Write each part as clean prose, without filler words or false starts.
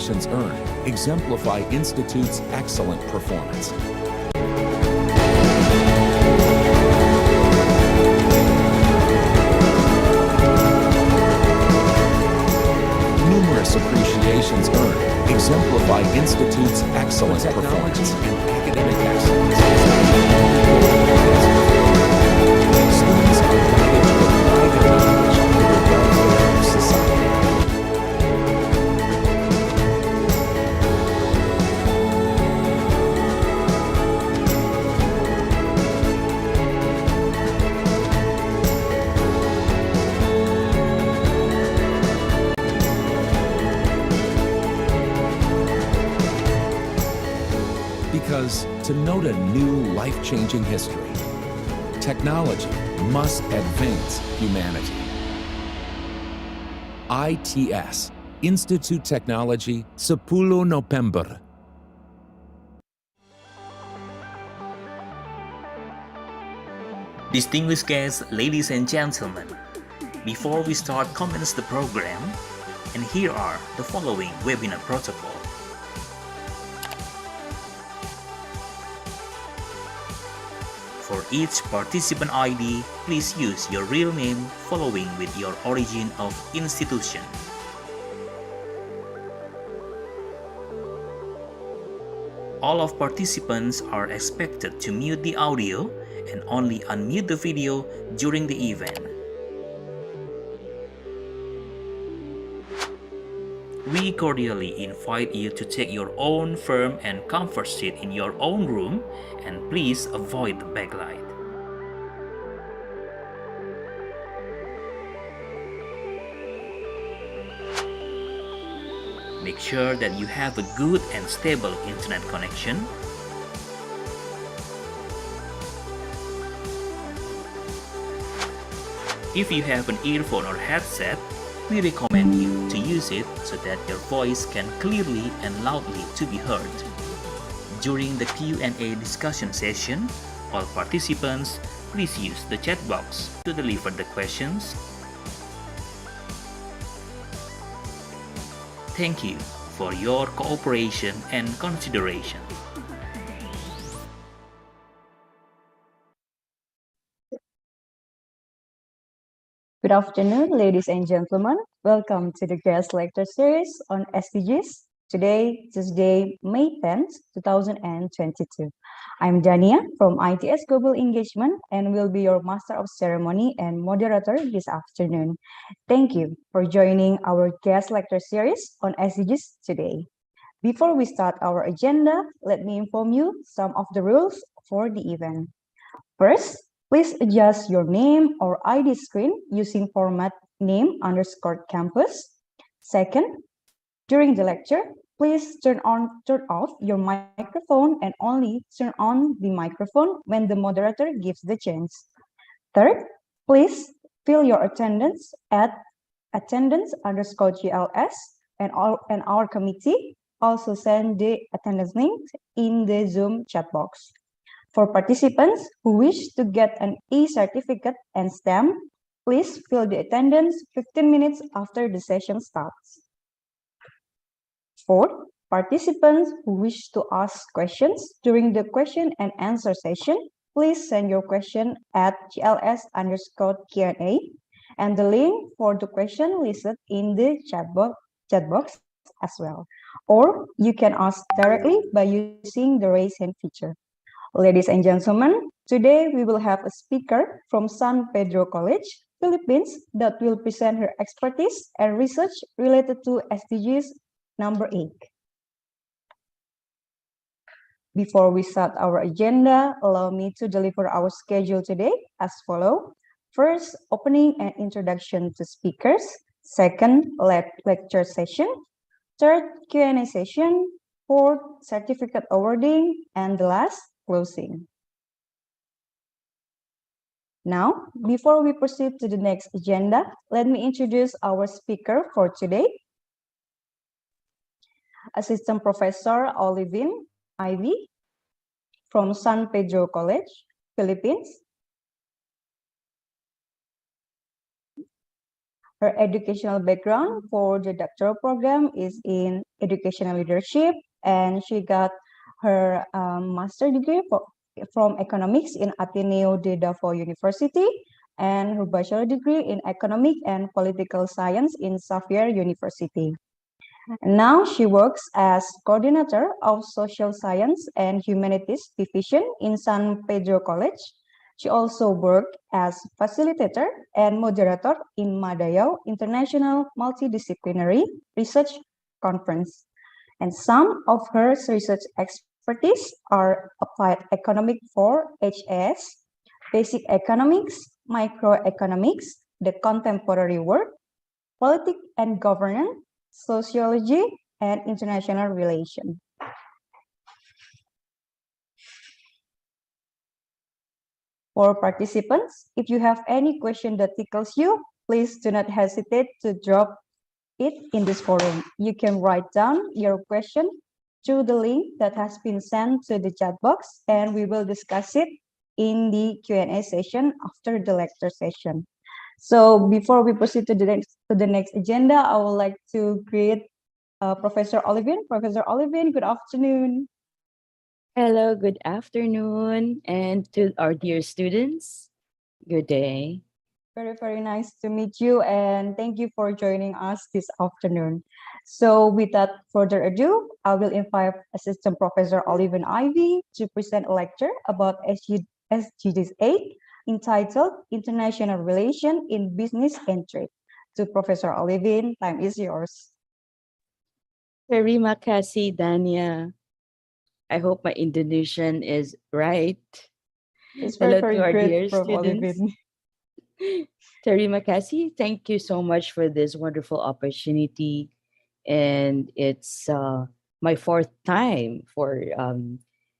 appreciations earned exemplify Institute's excellent performance. Numerous appreciations earned exemplify Institute's excellent performance and academic excellence. Students are guided to apply their knowledge to the welfare of society. Because to note a new life-changing history, technology must advance humanity. ITS, Institute Technology, 10 November. Distinguished guests, ladies and gentlemen, before we start commence the program, and here are the following webinar protocol. For each participant ID, please use your real name following with your origin of institution. All of participants are expected to mute the audio and only unmute the video during the event. We cordially invite you to take your own firm and comfort seat in your own room, and please avoid the backlight. Make sure that you have a good and stable internet connection. If you have an earphone or headset, we recommend you to use it so that your voice can clearly and loudly to be heard. During the Q&A discussion session, all participants, please use the chat box to deliver the questions. Thank you for your cooperation and consideration. Good afternoon, ladies and gentlemen. Welcome to the GLS lecture series on SDGs. Today, Tuesday, May 10th, 2022. I'm Dania from ITS Global Engagement and will be your Master of Ceremony and moderator this afternoon. Thank you for joining our GLS lecture series on SDGs today. Before we start our agenda, let me inform you some of the rules for the event. First, please adjust your name or ID screen using format name_campus. Second, during the lecture, please turn off your microphone and only turn on the microphone when the moderator gives the chance. Third, please fill your attendance at attendance_GLS and our committee also send the attendance link in the Zoom chat box. For participants who wish to get an e-certificate and stamp, please fill the attendance 15 minutes after the session starts. Fourth, participants who wish to ask questions during the question and answer session, please send your question at GLS_Q&A and the link for the question listed in the chat box as well. Or you can ask directly by using the raise hand feature. Ladies and gentlemen, today we will have a speaker from San Pedro College, Philippines, that will present her expertise and research related to SDGs number 8. Before we start our agenda, allow me to deliver our schedule today as follows. First, opening and introduction to speakers. Second, lecture session. Third, Q&A session. Fourth, certificate awarding. And the last, closing. Now, before we proceed to the next agenda, let me introduce our speaker for today. Assistant Professor Olivine Ivy from San Pedro College, Philippines. Her educational background for the doctoral program is in educational leadership, and she got her master degree from economics in Ateneo de Davao University and her bachelor degree in economic and political science in Xavier University. Now she works as coordinator of social science and humanities division in San Pedro College. She also worked as facilitator and moderator in Madayao International Multidisciplinary Research Conference. And some of her research expertise are applied economic for HS, basic economics, microeconomics, the contemporary world, politics and governance, sociology, and international relations. For participants, if you have any question that tickles you, please do not hesitate to drop it in this forum. You can write down your question through the link that has been sent to the chat box, and we will discuss it in the Q&A session after the lecture session. So before we proceed to the next agenda, I would like to greet Professor Olivine. Professor Olivine, good afternoon. Hello, good afternoon, and to our dear students, good day. Very, very nice to meet you, and thank you for joining us this afternoon. So without further ado, I will invite Assistant Professor Olivine Ivy to present a lecture about SDGs 8 entitled International Relation in Business and Trade. To Professor Olivine, time is yours. Terima kasih, Dania. I hope my Indonesian is right. It's very, Hello very to our great, dear Prof. students. Olivine. Terima kasih. Thank you so much for this wonderful opportunity. And it's my fourth time for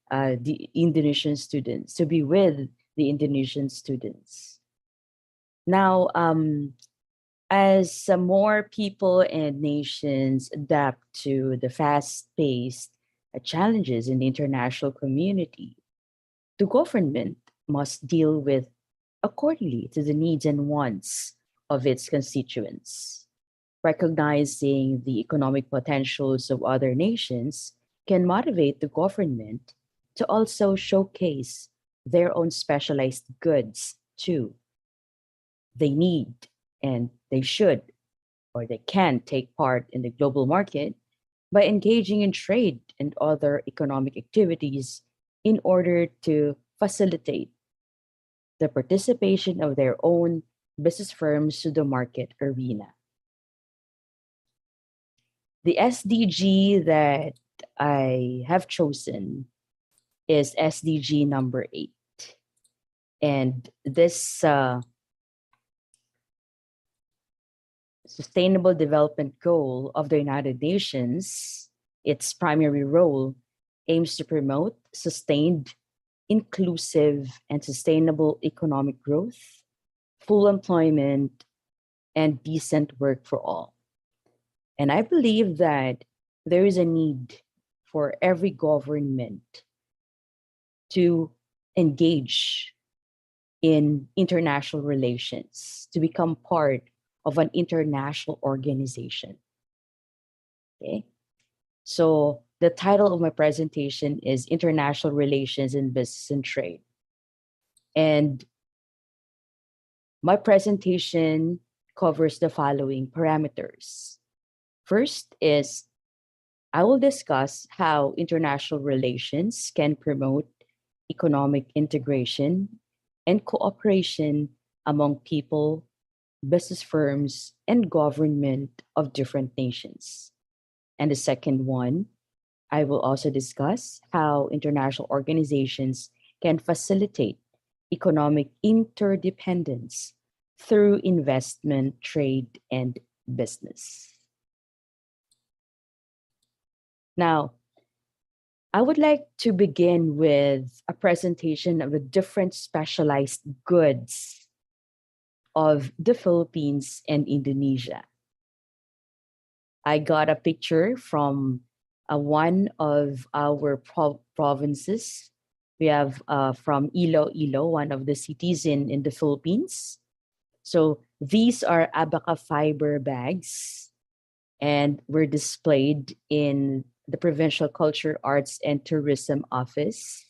the Indonesian students, to be with the Indonesian students. Now, as more people and nations adapt to the fast-paced challenges in the international community, the government must deal with accordingly to the needs and wants of its constituents. Recognizing the economic potentials of other nations can motivate the government to also showcase their own specialized goods too. They need and they should or they can take part in the global market by engaging in trade and other economic activities in order to facilitate the participation of their own business firms to the market arena. The SDG that I have chosen is SDG number 8. And this Sustainable Development Goal of the United Nations, its primary role aims to promote sustained, inclusive, and sustainable economic growth, full employment, and decent work for all. And I believe that there is a need for every government to engage in international relations, to become part of an international organization. Okay, so the title of my presentation is International Relations in Business and Trade. And my presentation covers the following parameters. First is I will discuss how international relations can promote economic integration and cooperation among people, business firms, and government of different nations. And the second one, I will also discuss how international organizations can facilitate economic interdependence through investment, trade, and business. Now, I would like to begin with a presentation of the different specialized goods of the Philippines and Indonesia. I got a picture from one of our provinces. We have from Iloilo, one of the cities in the Philippines. So these are abaca fiber bags. and were displayed in the Provincial Culture, Arts, and Tourism Office.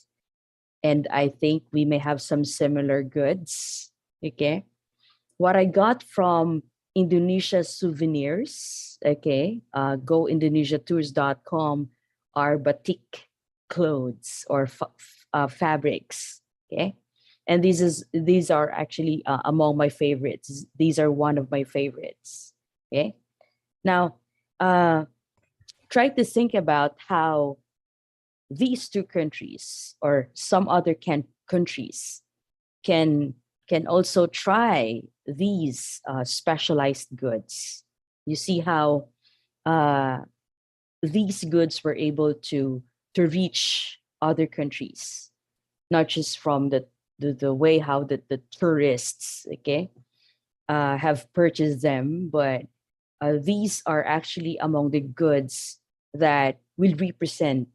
And I think we may have some similar goods. Okay. What I got from Indonesia Souvenirs, okay, goindonesiatours.com, are batik clothes or fabrics. Okay. And these are actually among my favorites. These are one of my favorites. Okay. Now, try to think about how these two countries or some other countries can also try these specialized goods. You see how these goods were able to reach other countries, not just from the way how the tourists, okay, have purchased them, but these are actually among the goods that will represent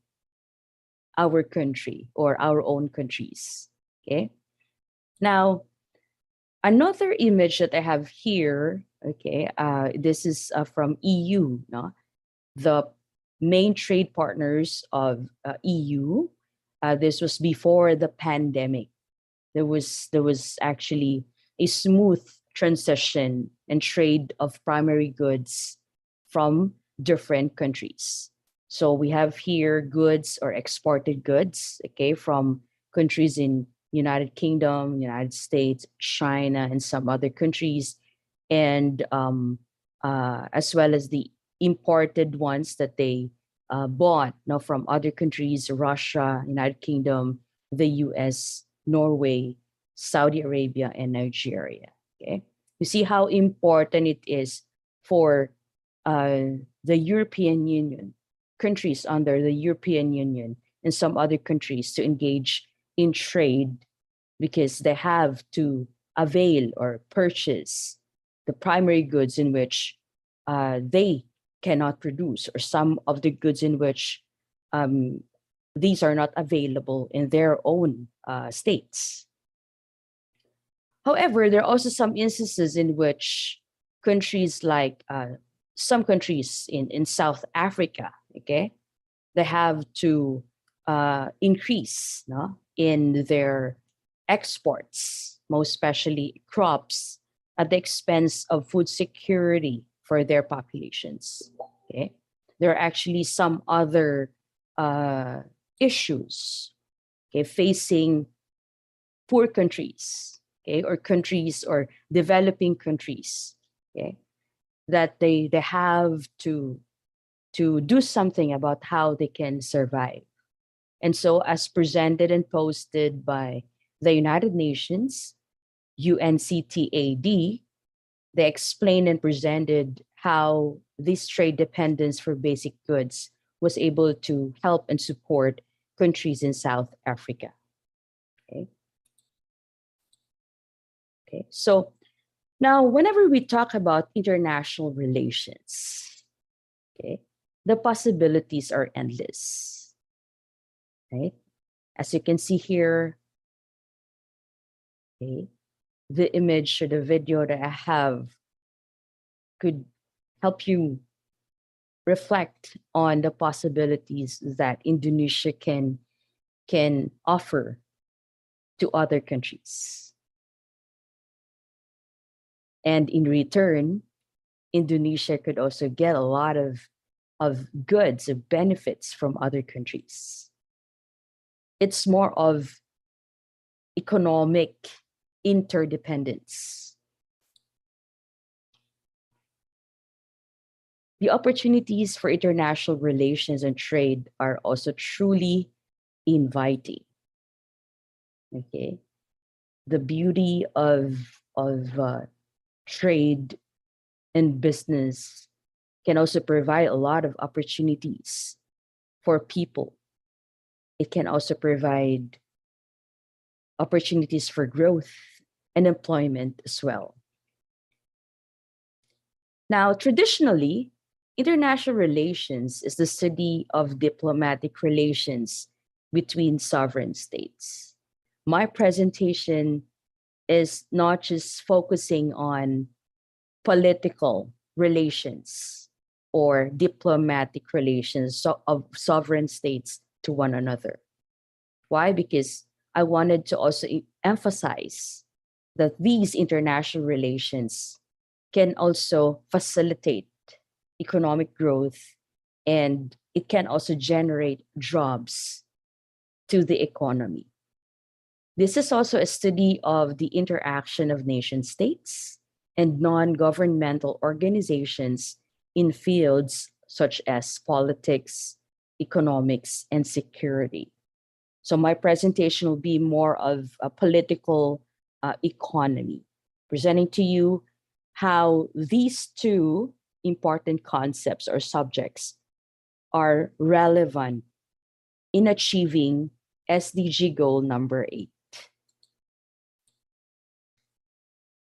our country or our own countries. Okay. Now, another image that I have here, okay, this is from EU, no? The main trade partners of EU. This was before the pandemic. There was actually a smooth transition and trade of primary goods from different countries. So we have here goods or exported goods, okay, from countries in United Kingdom, United States, China, and some other countries, and as well as the imported ones that they bought now from other countries: Russia, United Kingdom, the US, Norway, Saudi Arabia, and Nigeria. Okay, you see how important it is for the European Union, countries under the European Union, and some other countries to engage in trade, because they have to avail or purchase the primary goods in which they cannot produce, or some of the goods in which these are not available in their own states. However, there are also some instances in which countries like some countries in South Africa, okay, they have to increase, no, in their exports, most especially crops, at the expense of food security for their populations. Okay, there are actually some other issues, okay, facing poor countries, okay, or countries or developing countries, okay, that they have to do something about how they can survive. And so, as presented and posted by the United Nations, UNCTAD, they explained and presented how this trade dependence for basic goods was able to help and support countries in South Africa. Okay. Okay. So now, whenever we talk about international relations, okay, the possibilities are endless. Right? As you can see here, okay, the image or the video that I have could help you reflect on the possibilities that Indonesia can offer to other countries. And in return, Indonesia could also get a lot of goods, of benefits from other countries. It's more of economic interdependence. The opportunities for international relations and trade are also truly inviting. Okay, the beauty of trade and business can also provide a lot of opportunities for people. It can also provide opportunities for growth and employment as well. Now, traditionally, international relations is the study of diplomatic relations between sovereign states. My presentation is not just focusing on political relations, or diplomatic relations of sovereign states to one another. Why? Because I wanted to also emphasize that these international relations can also facilitate economic growth, and it can also generate jobs to the economy. This is also a study of the interaction of nation states and non-governmental organizations in fields such as politics, economics, and security. So my presentation will be more of a political economy, presenting to you how these two important concepts or subjects are relevant in achieving SDG goal number 8.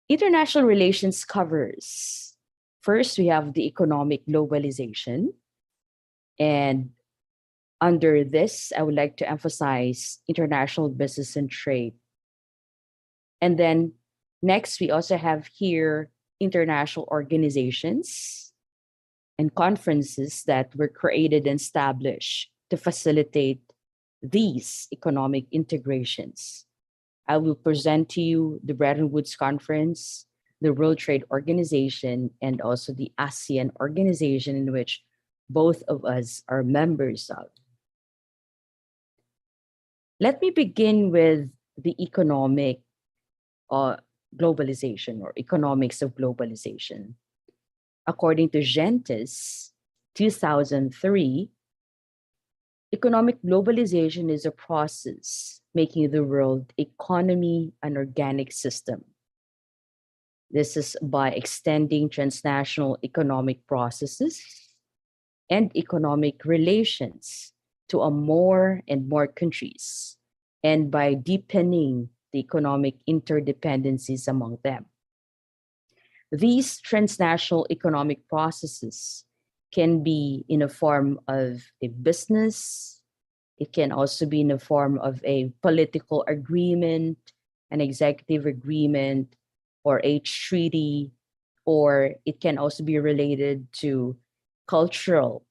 International relations covers, first, we have the economic globalization. And under this, I would like to emphasize international business and trade. And then next, we also have here international organizations and conferences that were created and established to facilitate these economic integrations. I will present to you the Bretton Woods Conference, the World Trade Organization, and also the ASEAN organization, in which both of us are members of. Let me begin with the economic globalization or economics of globalization. According to Gentes, 2003, economic globalization is a process making the world economy an organic system. This is by extending transnational economic processes and economic relations to a more and more countries, and by deepening the economic interdependencies among them. These transnational economic processes can be in a form of a business. It can also be in the form of a political agreement, an executive agreement, or a treaty, or it can also be related to cultural,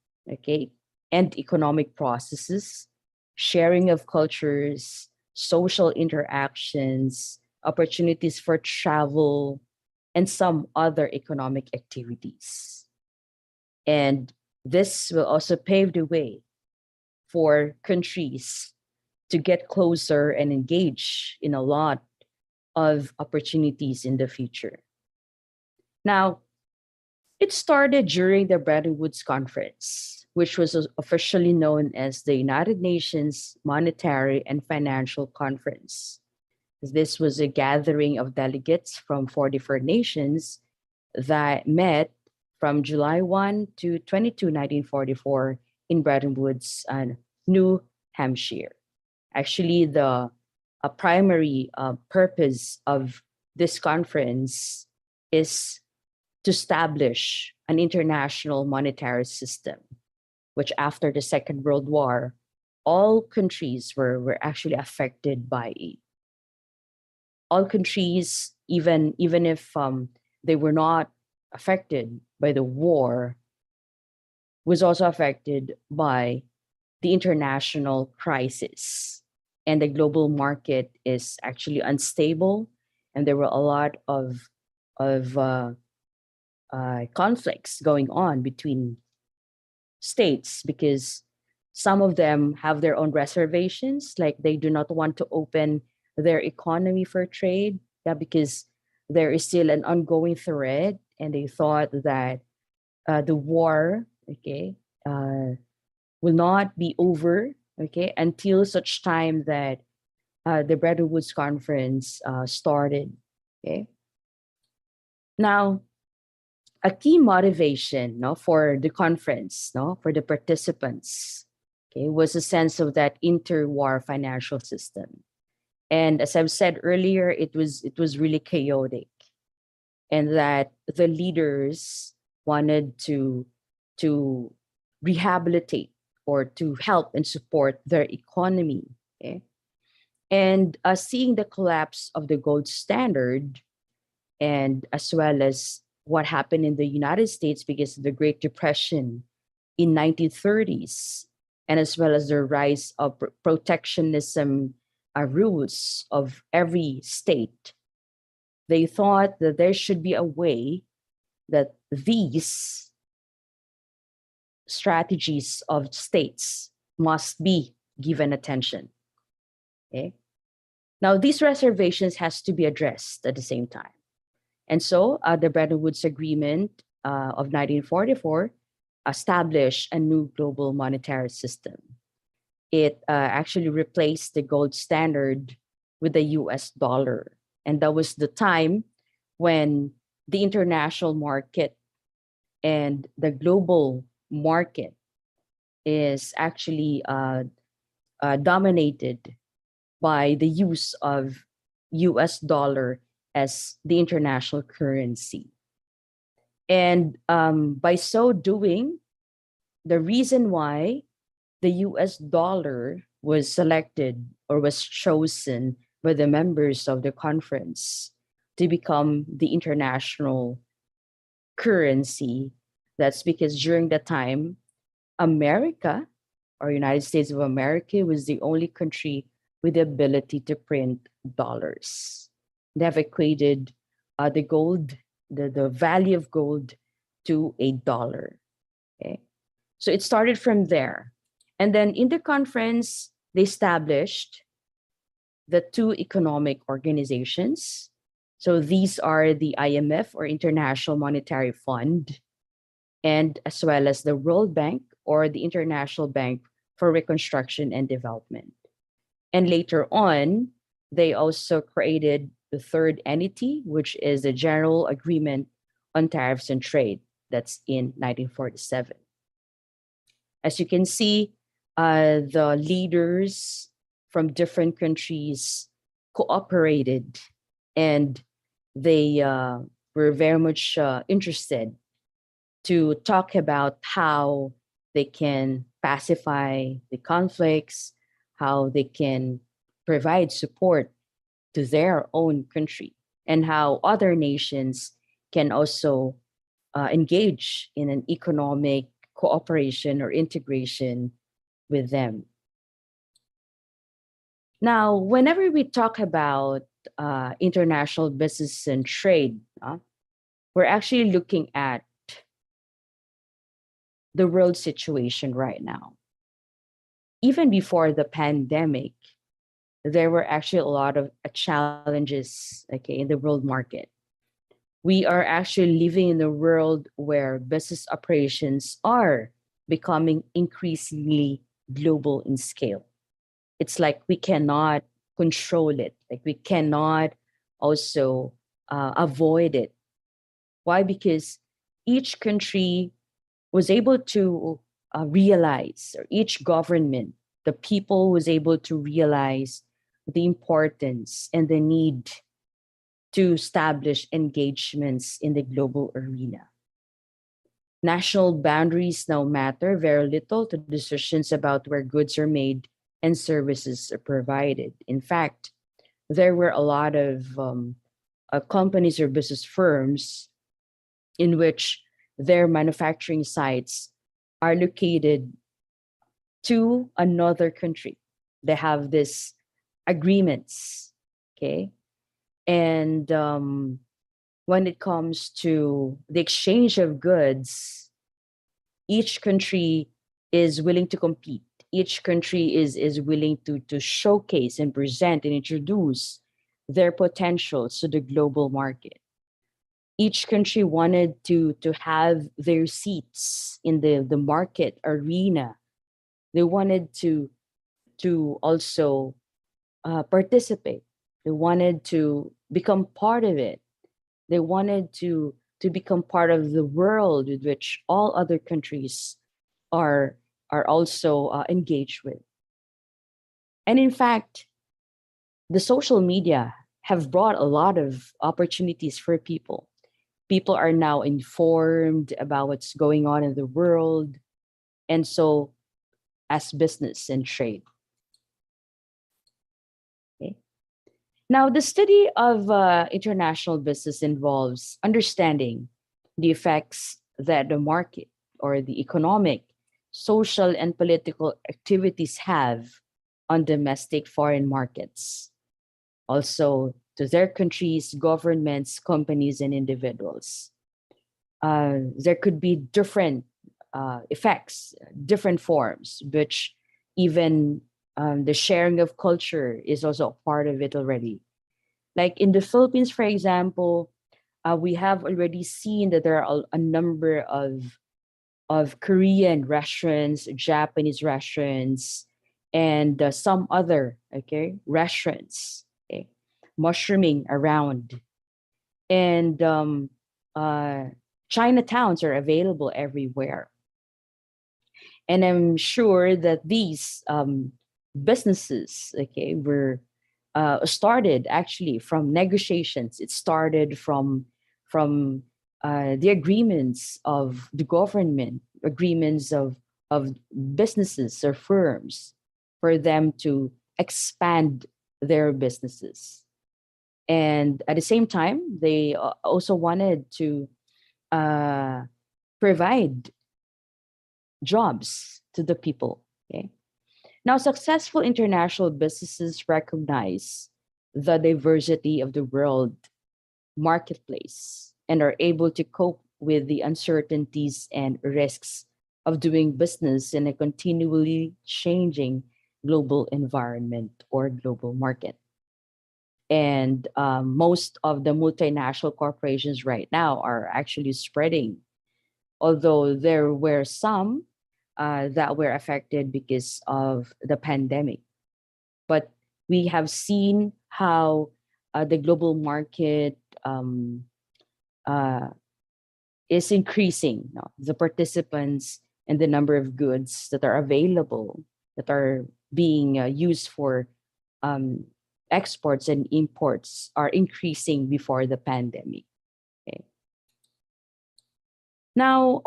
and economic processes, sharing of cultures, social interactions, opportunities for travel, and some other economic activities. And this will also pave the way for countries to get closer and engage in a lot of opportunities in the future. Now, it started during the Bretton Woods Conference, which was officially known as the United Nations Monetary and Financial Conference. This was a gathering of delegates from 44 nations that met from July 1 to 22, 1944 in Bretton Woods, New Hampshire. Actually, the primary purpose of this conference is to establish an international monetary system, which after the Second World War, all countries were actually affected by it. All countries, even if they were not affected by the war, was also affected by the international crisis. And the global market is actually unstable, and there were a lot of conflicts going on between states, because some of them have their own reservations, like they do not want to open their economy for trade, because there is still an ongoing threat, and they thought that the war, will not be over, until such time that the Bretton Woods Conference started. Now, a key motivation, for the conference, for the participants, was a sense of that interwar financial system. And as I've said earlier, it was really chaotic, and that the leaders wanted to rehabilitate or to help and support their economy. And seeing the collapse of the gold standard, and as well as what happened in the United States because of the Great Depression in 1930s, and as well as the rise of protectionism rules of every state. They thought that there should be a way that these strategies of states must be given attention. Okay. Now, these reservations has to be addressed at the same time. And so the Bretton Woods Agreement of 1944 established a new global monetary system. It actually replaced the gold standard with the US dollar. And that was the time when the international market and the global market is actually dominated by the use of US dollar as the international currency. And by so doing, the reason why the US dollar was selected or was chosen by the members of the conference to become the international currency, that's because during that time, America or United States of America was the only country with the ability to print dollars. They have equated the gold, the value of gold to a dollar. Okay. So it started from there. And then in the conference, they established the two economic organizations. So these are the IMF or International Monetary Fund, and as well as the World Bank or the International Bank for Reconstruction and Development. And later on, they also created the third entity, which is the General Agreement on Tariffs and Trade. That's in 1947. As you can see, the leaders from different countries cooperated, and they were very much interested to talk about how they can pacify the conflicts, how they can provide support to their own country, and how other nations can also engage in an economic cooperation or integration with them. Now, whenever we talk about international business and trade, we're actually looking at the world situation right now. Even before the pandemic, there were actually a lot of challenges, okay, in the world market. We are actually living in a world where business operations are becoming increasingly global in scale. It's like we cannot control it, like we cannot also avoid it. Why? Because each country was able to realize, or each government, the people was able to realize the importance and the need to establish engagements in the global arena. National boundaries now matter very little to decisions about where goods are made and services are provided. In fact, there were a lot of companies or business firms in which their manufacturing sites are located to another country. They have these agreements, okay? And when it comes to the exchange of goods, each country is willing to compete. Each country is willing to showcase and present and introduce their potentials to the global market. Each country wanted to have their seats in the market arena. They wanted to also participate. They wanted to become part of it. They wanted to become part of the world with which all other countries are also engaged with. And in fact, the social media have brought a lot of opportunities for people. People are now informed about what's going on in the world, and so as business and trade. Okay. Now, the study of international business involves understanding the effects that the market or the economic, social, and political activities have on domestic foreign markets, also to their countries, governments, companies, and individuals. There could be different effects, different forms, which even the sharing of culture is also a part of it already. Like in the Philippines, for example, we have already seen that there are a number of Korean restaurants, Japanese restaurants, and some other restaurants mushrooming around, and Chinatowns are available everywhere. And I'm sure that these businesses were started actually from negotiations. It started from the agreements of the government, agreements of businesses or firms for them to expand their businesses. And at the same time, they also wanted to provide jobs to the people. Okay. Now, successful international businesses recognize the diversity of the world marketplace and are able to cope with the uncertainties and risks of doing business in a continually changing global environment or global market. And most of the multinational corporations right now are actually spreading, although there were some that were affected because of the pandemic. But we have seen how the global market is increasing. The participants and the number of goods that are available, that are being used for exports and imports, are increasing before the pandemic. Okay. Now,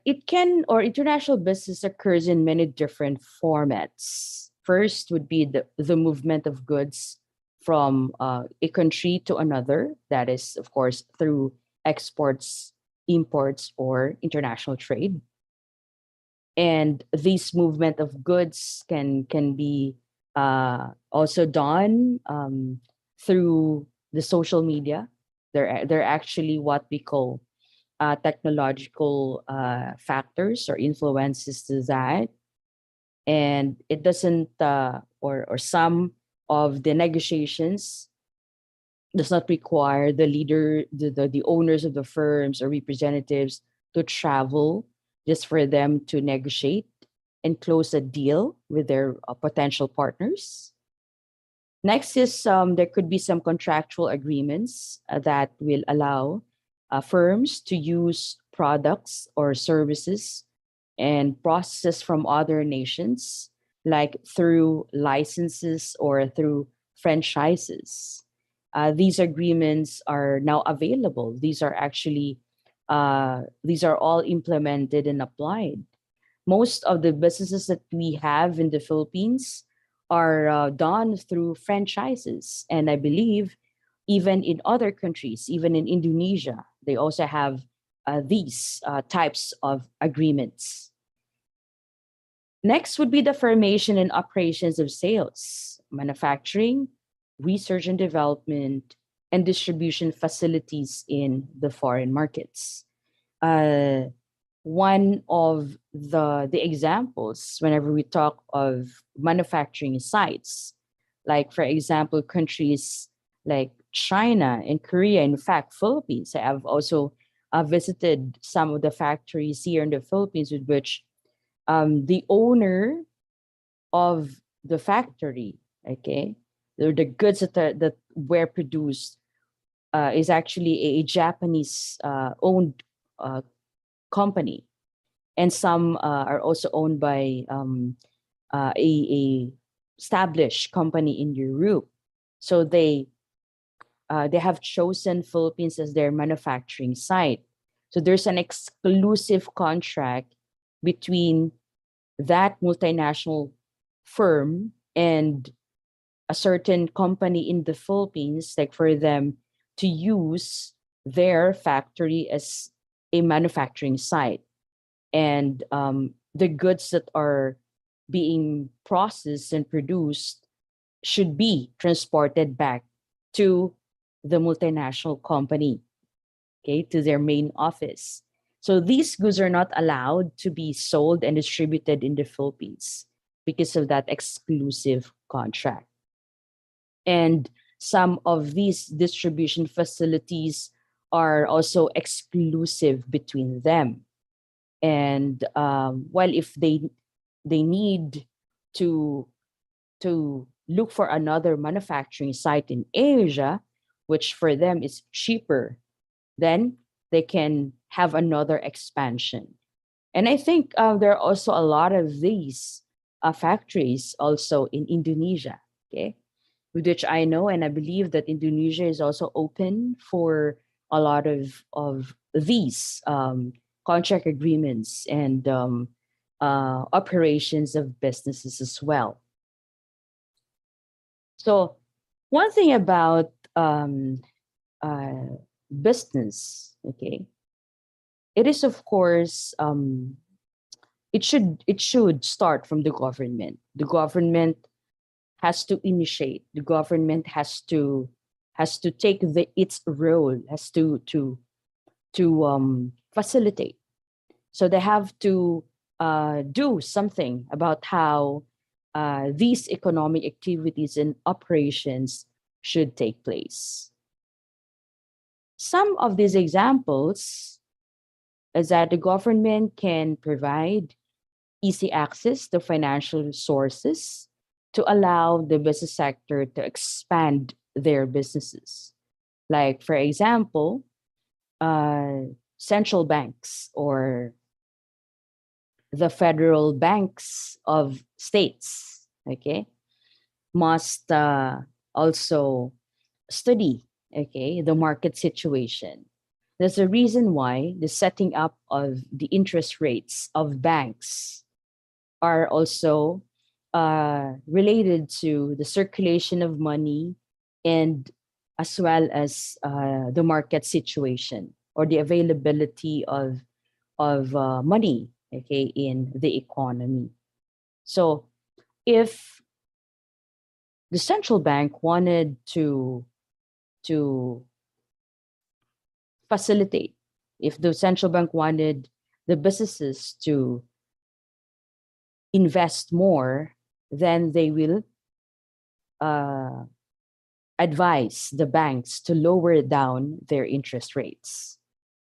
international business occurs in many different formats. First would be the movement of goods from a country to another. That is, of course, through exports, imports, or international trade. And this movement of goods can be also done through the social media. They're actually what we call technological factors or influences to that. And it doesn't, or some of the negotiations does not require the leader, the owners of the firms or representatives to travel just for them to negotiate and close a deal with their potential partners. Next is there could be some contractual agreements that will allow firms to use products or services and processes from other nations, like through licenses or through franchises. These agreements are now available. These are all implemented and applied. Most of the businesses that we have in the Philippines are done through franchises. And I believe even in other countries, even in Indonesia, they also have these types of agreements. Next would be the formation and operations of sales, manufacturing, research and development, and distribution facilities in the foreign markets. One of the examples whenever we talk of manufacturing sites, like for example, countries like China and Korea, in fact, Philippines. I have also visited some of the factories here in the Philippines with which the owner of the factory, the goods that were produced is actually a Japanese owned company, and some are also owned by a established company in Europe. So they have chosen Philippines as their manufacturing site. So there's an exclusive contract between that multinational firm and a certain company in the Philippines, like for them to use their factory as a manufacturing site, and the goods that are being processed and produced should be transported back to the multinational company, okay, to their main office. So these goods are not allowed to be sold and distributed in the Philippines because of that exclusive contract. And some of these distribution facilities are also exclusive between them. And while if they need to look for another manufacturing site in Asia, which for them is cheaper, then they can have another expansion. And I think there are also a lot of these factories also in Indonesia, okay, with which I know and I believe that Indonesia is also open for a lot of these contract agreements and operations of businesses as well. So one thing about business, okay, it is of course it should start from the government. The government has to initiate. The government has to take its role, has to facilitate. So they have to do something about how these economic activities and operations should take place. Some of these examples is that the government can provide easy access to financial resources to allow the business sector to expand their businesses. Like, for example, central banks or the federal banks of states, okay, must also study, okay, the market situation. There's a reason why the setting up of the interest rates of banks are also related to the circulation of money and as well as the market situation or the availability of money, okay, in the economy. So if the central bank wanted to facilitate, if the central bank wanted the businesses to invest more, then they will advise the banks to lower down their interest rates.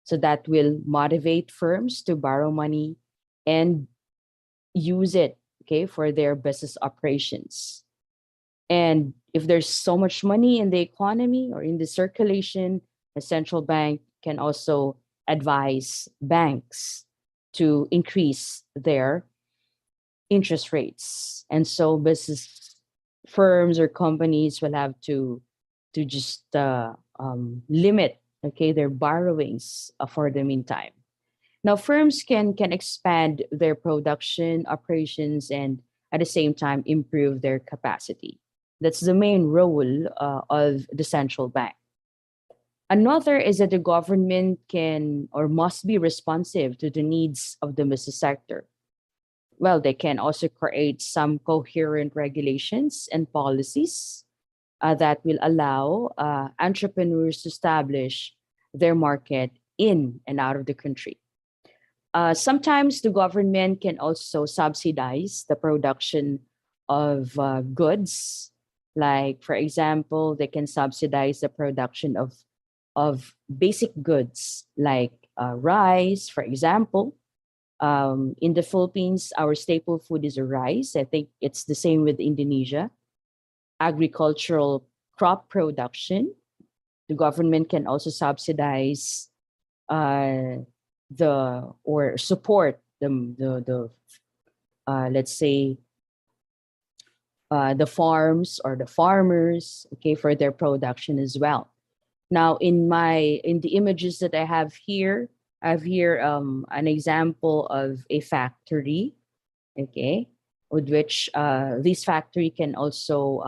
So that will motivate firms to borrow money and use it, okay, for their business operations. And if there's so much money in the economy or in the circulation, the central bank can also advise banks to increase their interest rates. And so business firms or companies will have to just limit, okay, their borrowings for the meantime. Now firms can expand their production operations and at the same time improve their capacity. That's the main role of the central bank. Another is that the government can or must be responsive to the needs of the business sector. Well, they can also create some coherent regulations and policies that will allow entrepreneurs to establish their market in and out of the country. Sometimes the government can also subsidize the production of goods. Like, for example, they can subsidize the production of basic goods like rice, for example. In the Philippines, our staple food is rice. I think it's the same with Indonesia. Agricultural crop production. The government can also subsidize or support the let's say the farms or the farmers, okay, for their production as well. Now, in the images that I have here, an example of a factory, okay, with which this factory can also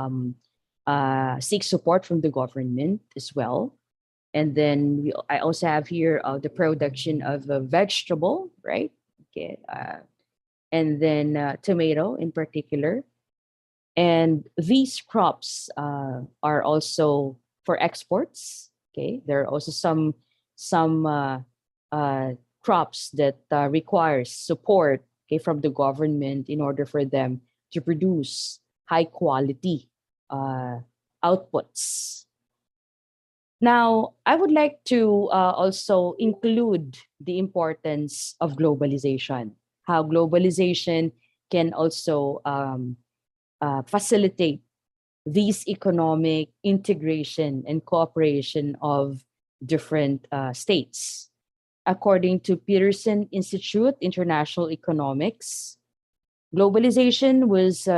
seek support from the government as well. And then I also have here the production of a vegetable, right? Okay. And then tomato in particular. And these crops are also for exports. Okay, there are also some crops that requires support, okay, from the government in order for them to produce high quality uh, outputs. Now, I would like to also include the importance of globalization. How globalization can also facilitate these economic integration and cooperation of different states. According to Peterson Institute International Economics, globalization was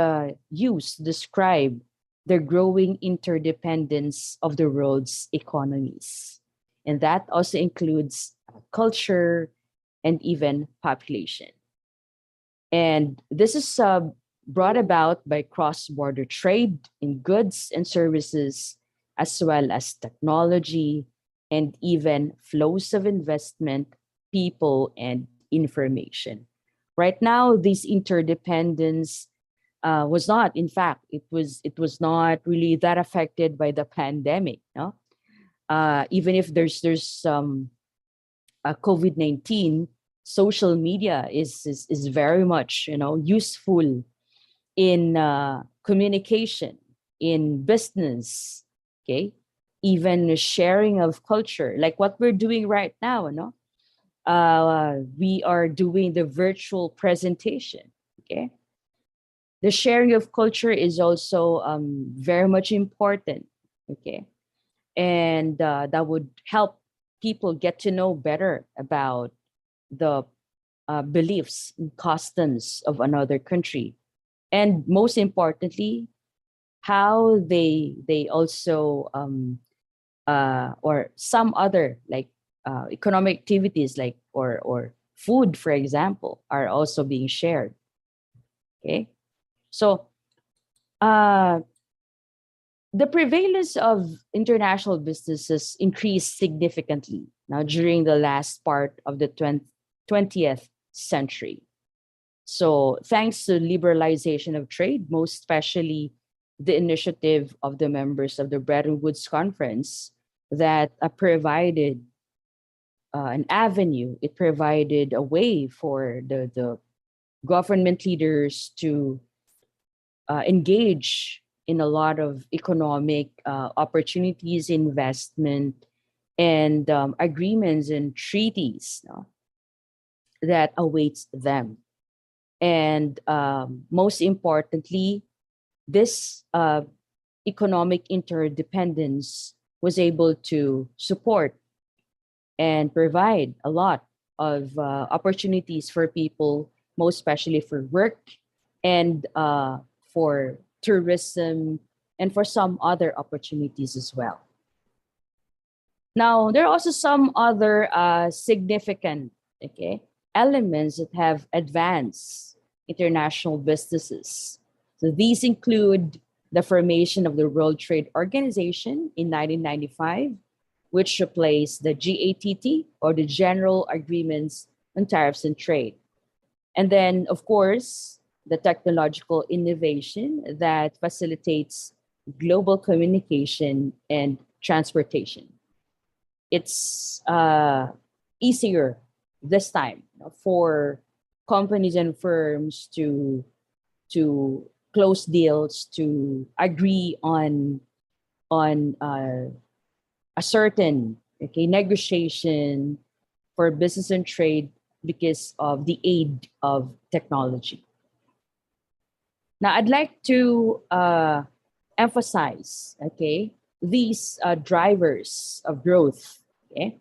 used to describe the growing interdependence of the world's economies. And that also includes culture and even population. And this is brought about by cross-border trade in goods and services, as well as technology and even flows of investment, people, and information. Right now, this interdependence was not, in fact, it was not really that affected by the pandemic. No, even if there's some COVID-19, social media is very much useful in communication, in business, okay, even sharing of culture, like what we're doing right now. We are doing the virtual presentation. Okay, the sharing of culture is also very much important. Okay, and that would help people get to know better about the beliefs and customs of another country, and most importantly, how they also or some other like economic activities, like or food, for example, are also being shared. Okay, so uh, the prevalence of international businesses increased significantly now during the last part of the 20th century. So, thanks to liberalization of trade, most especially the initiative of the members of the Bretton Woods Conference that provided an avenue, it provided a way for the government leaders to engage in a lot of economic opportunities, investment, and agreements and treaties, that awaits them. And most importantly, this economic interdependence was able to support and provide a lot of opportunities for people, most especially for work and for tourism and for some other opportunities as well. Now, there are also some other significant, okay, elements that have advanced international businesses. So these include the formation of the World Trade Organization in 1995, which replaced the GATT, or the General Agreements on Tariffs and Trade. And then, of course, the technological innovation that facilitates global communication and transportation. It's easier this time for companies and firms to close deals, to agree on a certain, okay, negotiation for business and trade because of the aid of technology. Now, I'd like to emphasize, okay, these drivers of growth, okay,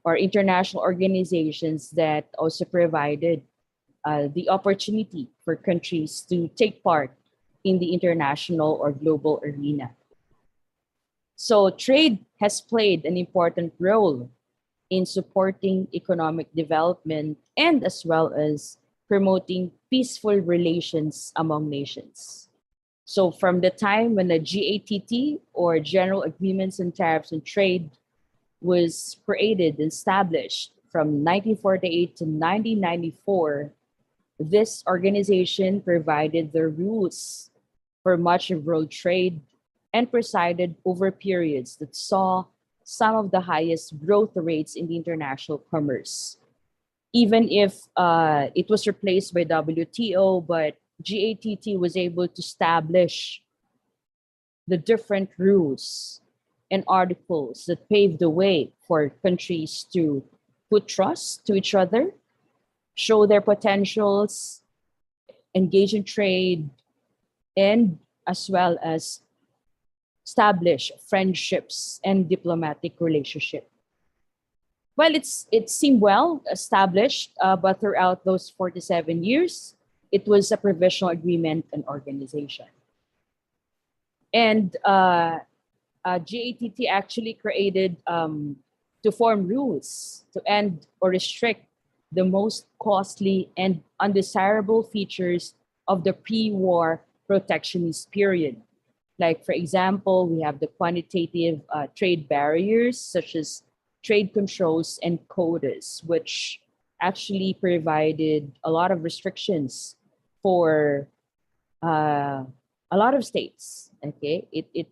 or international organizations that also provided the opportunity for countries to take part in the international or global arena. So trade has played an important role in supporting economic development and as well as promoting peaceful relations among nations. So from the time when the GATT, or General Agreements on Tariffs and Trade, was created and established from 1948 to 1994. This organization provided the rules for much of world trade and presided over periods that saw some of the highest growth rates in the international commerce. Even if it was replaced by WTO, but GATT was able to establish the different rules and articles that paved the way for countries to put trust to each other, show their potentials, engage in trade, and as well as establish friendships and diplomatic relationship. Well, it seemed well established, but throughout those 47 years, it was a provisional agreement and organization. And GATT actually created to form rules to end or restrict the most costly and undesirable features of the pre-war protectionist period. Like, for example, we have the quantitative trade barriers, such as trade controls and quotas, which actually provided a lot of restrictions for a lot of states. Okay, it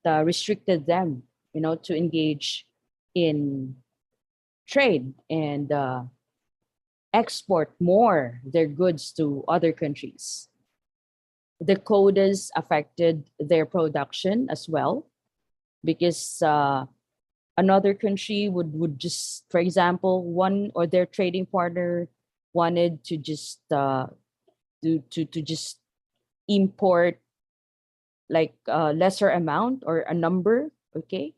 restricted them, to engage in trade and export more their goods to other countries. The quotas affected their production as well, because another country would just, for example, one or their trading partner wanted to just to just import like a lesser amount or a number, okay,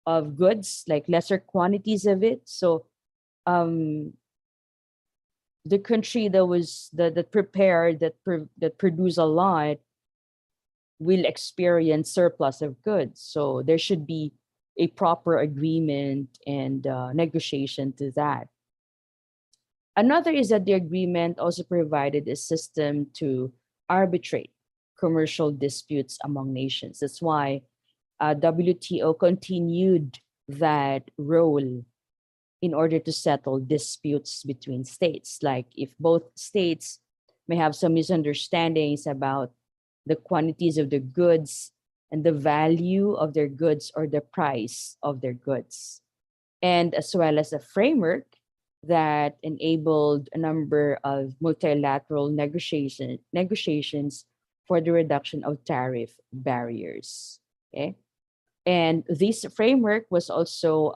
of goods, like lesser quantities of it. So the country that prepared that produce a lot will experience surplus of goods. So there should be a proper agreement and negotiation to that. Another is that the agreement also provided a system to arbitrate commercial disputes among nations. That's why WTO continued that role in order to settle disputes between states. Like if both states may have some misunderstandings about the quantities of the goods and the value of their goods or the price of their goods, and as well as a framework that enabled a number of multilateral negotiations for the reduction of tariff barriers. Okay, and this framework was also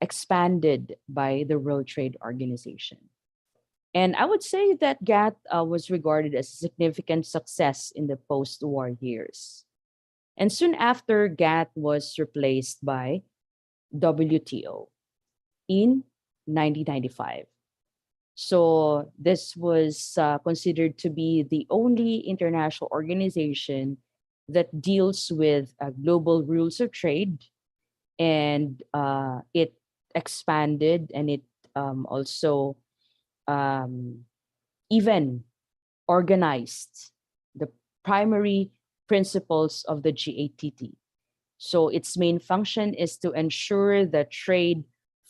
expanded by the World Trade Organization. And I would say that GATT was regarded as a significant success in the post-war years. And soon after, GATT was replaced by WTO in 1995. So this was considered to be the only international organization that deals with global rules of trade, and it expanded, and it also even organized the primary principles of the GATT. So its main function is to ensure that trade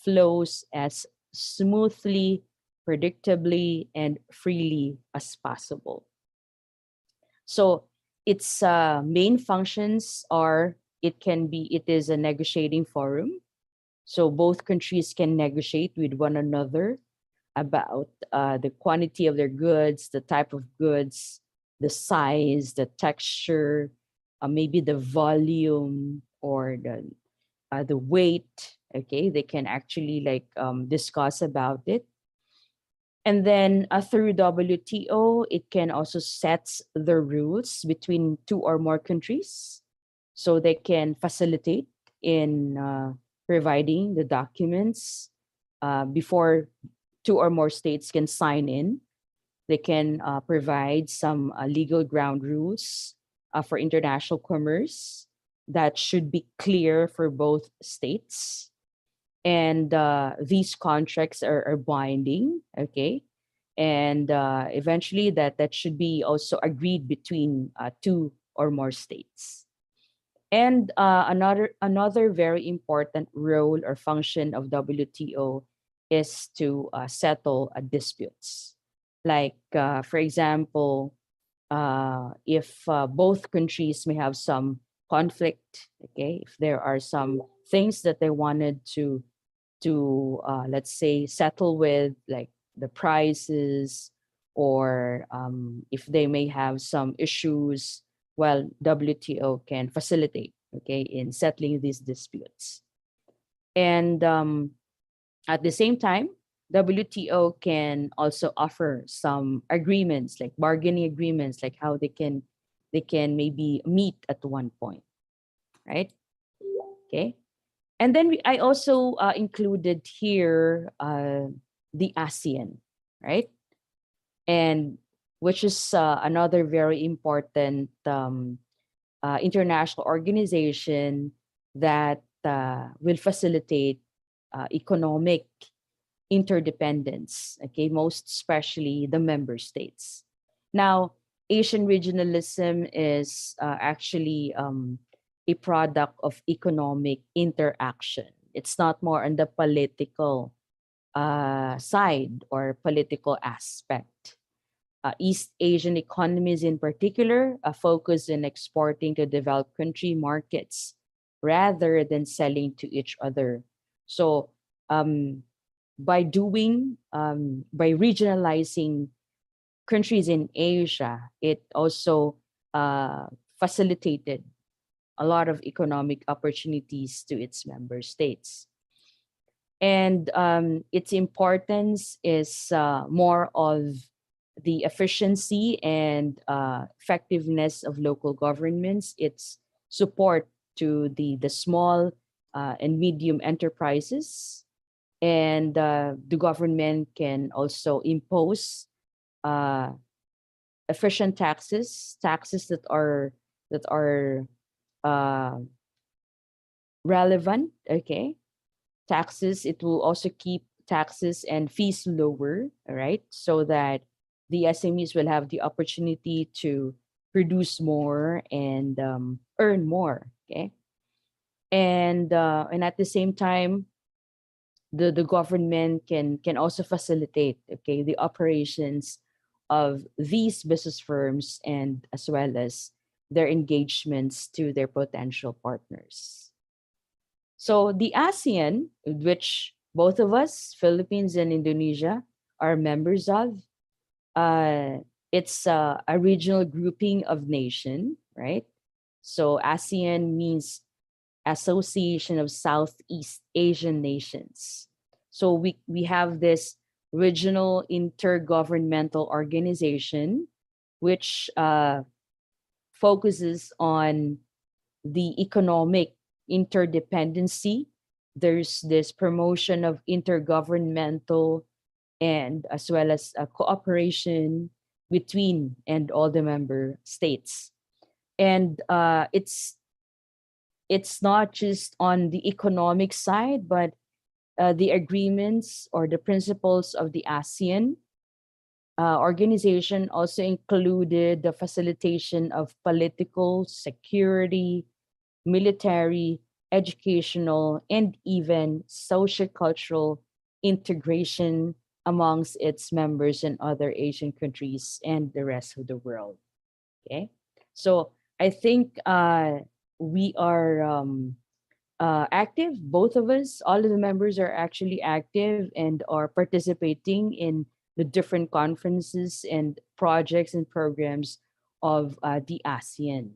flows as smoothly, predictably, and freely as possible. So its main functions are, it is a negotiating forum. So both countries can negotiate with one another about the quantity of their goods, the type of goods, the size, the texture, maybe the volume or the weight. Okay, they can actually discuss about it. And then through WTO, it can also set the rules between two or more countries. So they can facilitate in providing the documents before two or more states can sign in. They can provide some legal ground rules for international commerce that should be clear for both states. And these contracts are binding, okay? And eventually that should be also agreed between two or more states. And another very important role or function of WTO is to settle disputes. Like, for example, if both countries may have some conflict, okay, if there are some things that they wanted to let's say settle with, like the prices, or if they may have some issues, well, WTO can facilitate, okay, in settling these disputes. And at the same time, WTO can also offer some agreements, like bargaining agreements, like how they can maybe meet at one point, right? Okay. And then I also included here the ASEAN, right? And which is another very important international organization that will facilitate economic interdependence, okay, most especially the member states. Now, Asian regionalism is actually a product of economic interaction. It's not more on the political side or political aspect. East Asian economies, in particular, focus in exporting to developed country markets rather than selling to each other. So, by regionalizing countries in Asia, it also facilitated a lot of economic opportunities to its member states. And its importance is more of the efficiency and effectiveness of local governments, its support to the small and medium enterprises, and the government can also impose uh, efficient taxes that are uh, relevant. Okay, taxes. It will also keep taxes and fees lower. All right, so that the SMEs will have the opportunity to produce more and earn more. Okay, and at the same time, the government can also facilitate, okay, the operations of these business firms, and as well as their engagements to their potential partners. So the ASEAN, which both of us, Philippines and Indonesia, are members of, uh, it's a regional grouping of nation, right? So ASEAN means Association of Southeast Asian Nations. So we have this regional intergovernmental organization which focuses on the economic interdependency. There's this promotion of intergovernmental and as well as cooperation between and all the member states. And it's not just on the economic side, but the agreements or the principles of the ASEAN organization also included the facilitation of political, security, military, educational, and even sociocultural integration amongst its members in other Asian countries and the rest of the world. Okay, so I think we are active. Both of us, all of the members are actually active and are participating in the different conferences and projects and programs of the ASEAN.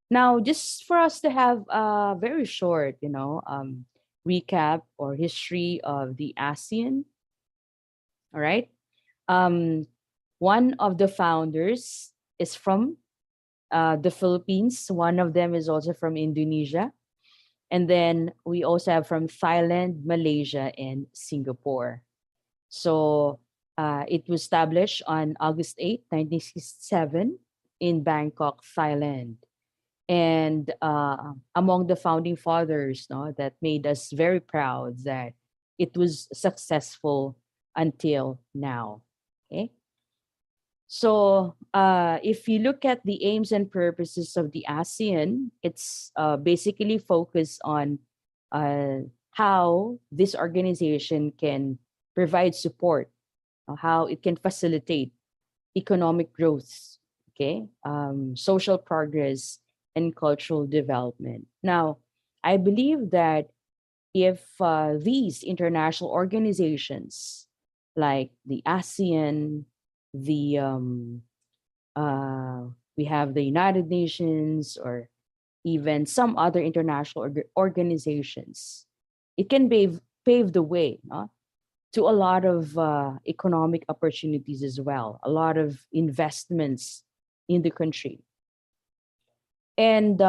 Now, just for us to have a very short, recap or history of the ASEAN. All right. Um, One of the founders is from the Philippines. One of them is also from Indonesia. And then we also have from Thailand, Malaysia, and Singapore. So it was established on August 8, 1967 in Bangkok, Thailand. And among the founding fathers, no, that made us very proud that it was successful until now. Okay. So, if you look at the aims and purposes of the ASEAN, it's basically focused on how this organization can provide support, how it can facilitate economic growth, okay, social progress, and cultural development. Now, I believe that if these international organizations like the ASEAN, the uh, we have the United Nations, or even some other international organizations, it can pave the way, no, to a lot of economic opportunities as well, a lot of investments in the country. And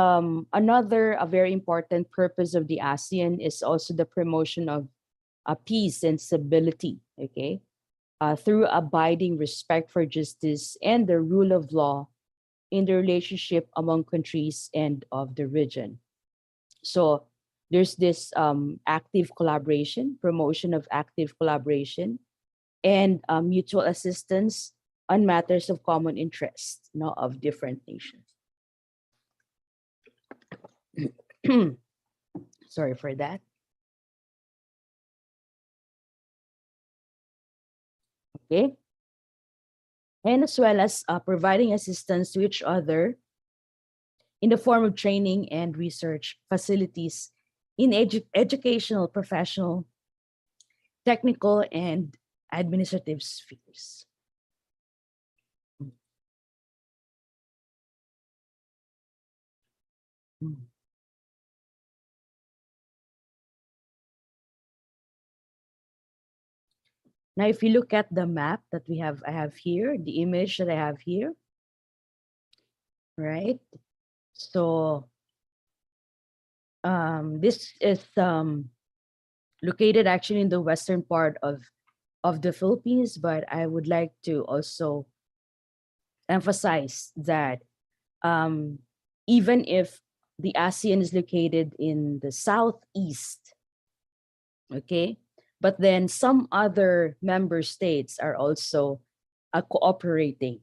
another a very important purpose of the ASEAN is also the promotion of peace and stability, okay, through abiding respect for justice and the rule of law in the relationship among countries and of the region. So there's this active collaboration, promotion of active collaboration, and mutual assistance on matters of common interest, you know, of different nations. Sorry for that. Okay. And as well as providing assistance to each other in the form of training and research facilities in educational, professional, technical, and administrative spheres. Mm. Now, if you look at the map that I have here, the image that I have here, right? So this is located actually in the western part of the Philippines, but I would like to also emphasize that even if the ASEAN is located in the southeast, okay, but then some other member states are also cooperating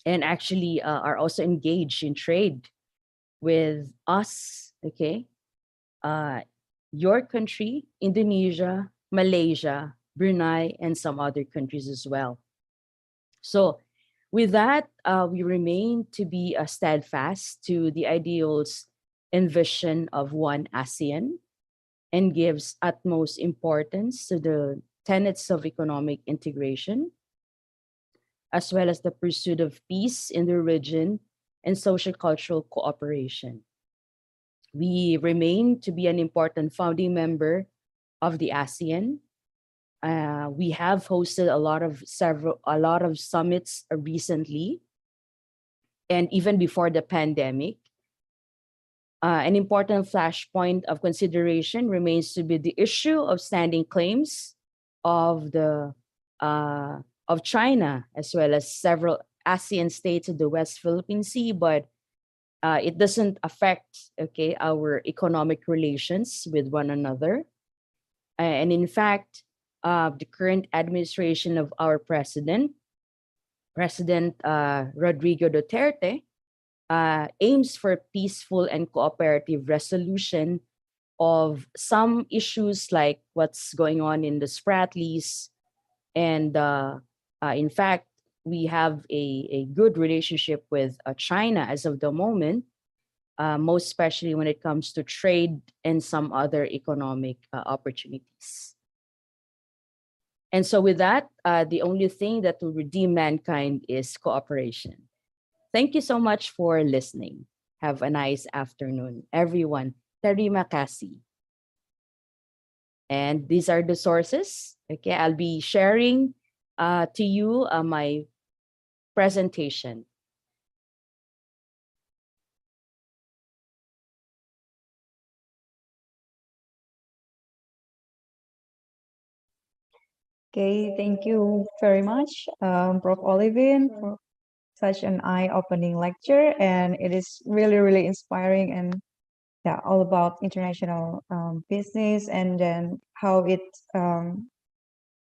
and actually are also engaged in trade with us, okay? Your country, Indonesia, Malaysia, Brunei, and some other countries as well. So with that, we remain to be steadfast to the ideals and vision of one ASEAN, and gives utmost importance to the tenets of economic integration, as well as the pursuit of peace in the region and social cultural cooperation. We remain to be an important founding member of the ASEAN. We have hosted a lot of summits recently, and even before the pandemic. An important flashpoint of consideration remains to be the issue of standing claims of the of China, as well as several ASEAN states of the West Philippine Sea, but it doesn't affect, okay, our economic relations with one another. And in fact, the current administration of our President Rodrigo Duterte, aims for peaceful and cooperative resolution of some issues like what's going on in the Spratlys. And in fact, we have a good relationship with China as of the moment, most especially when it comes to trade and some other economic opportunities. And so with that, the only thing that will redeem mankind is cooperation. Thank you so much for listening. Have a nice afternoon, everyone. Terima kasih. And these are the sources. Okay, I'll be sharing to you my presentation. Okay, thank you very much, Prof. Olivine, for such an eye-opening lecture, and it is really, really inspiring, and yeah, all about international business, and then how it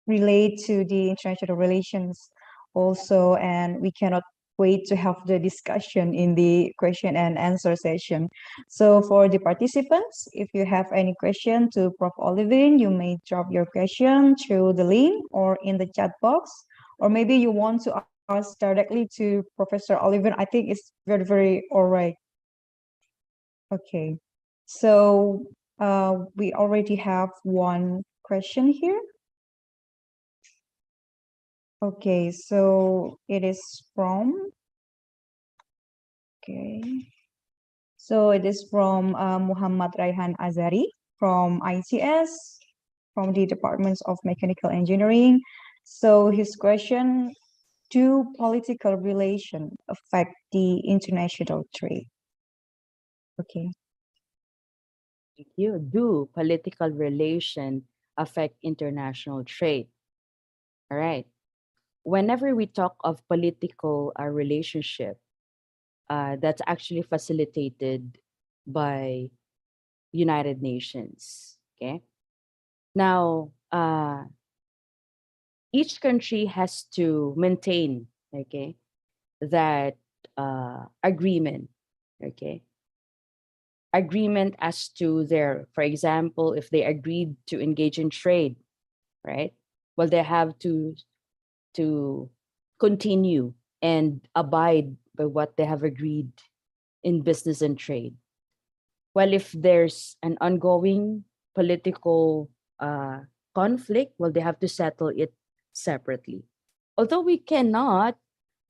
relate to the international relations also, and we cannot wait to have the discussion in the question and answer session. So for the participants, if you have any question to Prof. Olivine, you may drop your question through the link or in the chat box, or maybe you want to ask directly to Professor Olivine. I think it's very, very all right. Okay, so we already have one question here. Okay, so it is from, okay, so it is from Muhammad Raihan Azari from ICS, from the Departments of Mechanical Engineering. So his question, do political relations affect the international trade? Okay. Thank you. Do political relation affect international trade? All right. Whenever we talk of political relationship, that's actually facilitated by United Nations. Okay. Now, each country has to maintain, okay, that agreement, okay, agreement as to their, for example, if they agreed to engage in trade, right? Well, they have to continue and abide by what they have agreed in business and trade. Well, if there's an ongoing political conflict, well, they have to settle it separately. Although we cannot,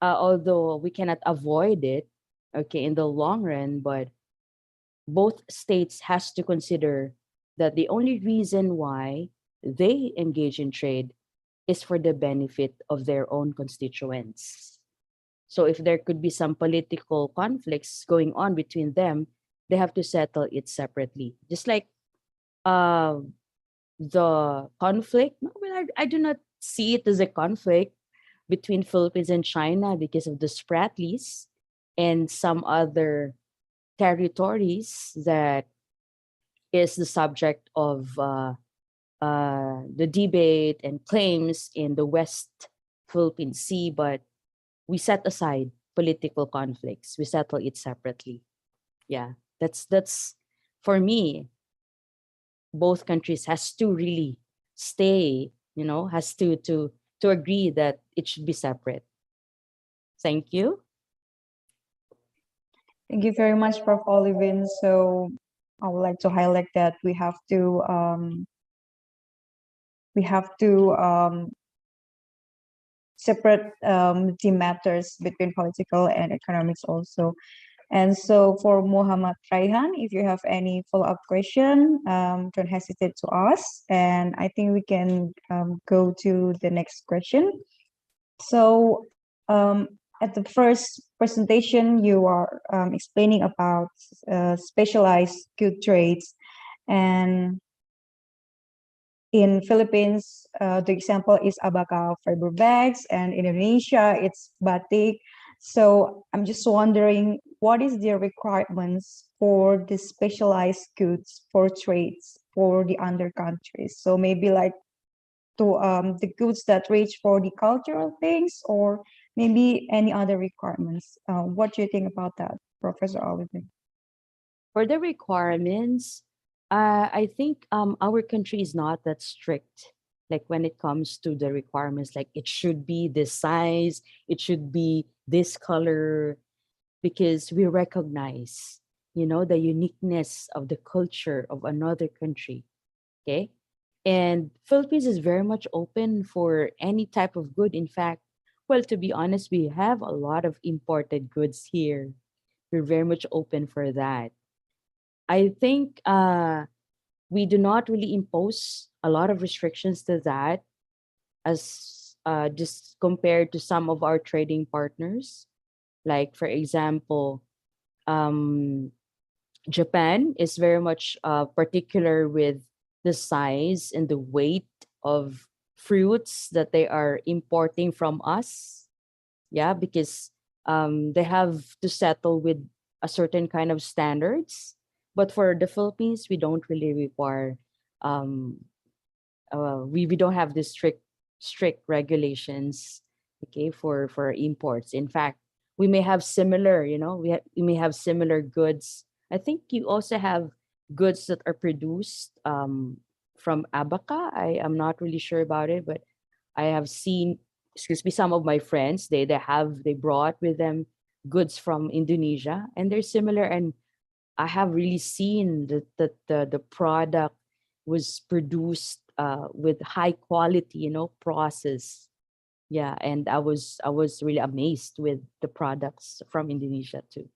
although we cannot avoid it, okay, in the long run, but both states has to consider that the only reason why they engage in trade is for the benefit of their own constituents. So if there could be some political conflicts going on between them, they have to settle it separately. Just like uh, the conflict, no, well, I do not see it as a conflict between Philippines and China because of the Spratlys and some other territories that is the subject of the debate and claims in the West Philippine Sea, but we set aside political conflicts. We settle it separately. Yeah, that's for me. Both countries has to really stay, has to agree that it should be separate. Thank you. Thank you very much, Prof. Olivine. So I would like to highlight that we have to separate the matters between political and economics also. And so for Muhammad Raihan, if you have any follow-up question, don't hesitate to ask. And I think we can go to the next question. So at the first presentation, you are explaining about specialized good trades. And in Philippines, the example is abaca fiber bags, and in Indonesia, it's batik. So I'm just wondering, what is the requirements for the specialized goods for trades for the other countries? So maybe like to the goods that reach for the cultural things, or maybe any other requirements. What do you think about that, Professor Oliver? For the requirements, I think our country is not that strict. Like when it comes to the requirements, like it should be this size, it should be this color, because we recognize, the uniqueness of the culture of another country. Okay. And Philippines is very much open for any type of good. In fact, well, to be honest, we have a lot of imported goods here. We're very much open for that. I think we do not really impose a lot of restrictions to that as just compared to some of our trading partners. Like, for example, Japan is very much particular with the size and the weight of fruits that they are importing from us. Yeah, because they have to settle with a certain kind of standards. But for the Philippines, we don't really require. We don't have this strict regulations okay, for imports. In fact, we may have similar, we may have similar goods. I think you also have goods that are produced from abaca. I am not really sure about it, but I have seen, excuse me, some of my friends, they brought with them goods from Indonesia, and they're similar. And I have really seen that the product was produced with high quality, process. Yeah, and I was really amazed with the products from Indonesia too.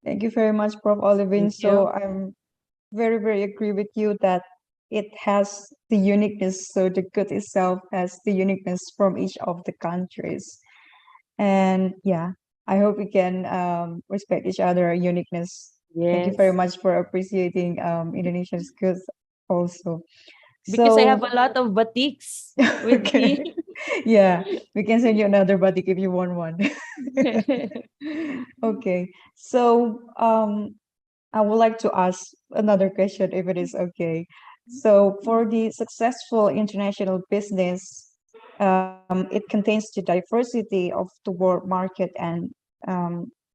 Thank you very much, Prof. Olivine. Thank So you. I'm very, very agree with you that it has the uniqueness. So the good itself has the uniqueness from each of the countries. And yeah, I hope we can respect each other uniqueness. Thank you very Yes, much for appreciating Indonesia's goods also. because I So have a lot of batiks with okay, me. yeah, we can send you another batik if you want one. Okay, so I would like to ask another question if it is okay. So for the successful international business, it contains the diversity of the world market, and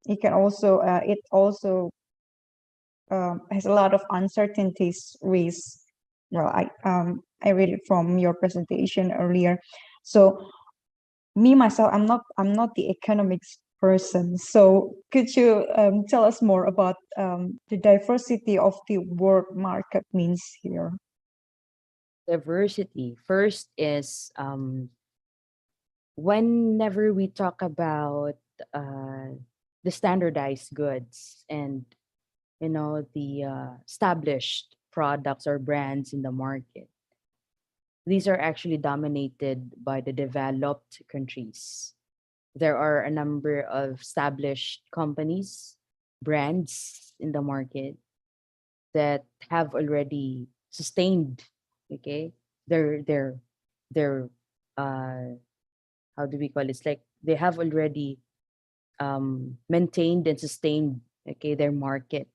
it also has a lot of uncertainties, risks. Well, I read it from your presentation earlier. So me myself, I'm not the economics person. So could you tell us more about the diversity of the world market means here? Diversity. First is whenever we talk about uh, the standardized goods and the established products or brands in the market, these are actually dominated by the developed countries. There are a number of established companies, brands in the market that have already sustained, okay, their uh how do we call it? It's like they have already maintained and sustained, okay, their market,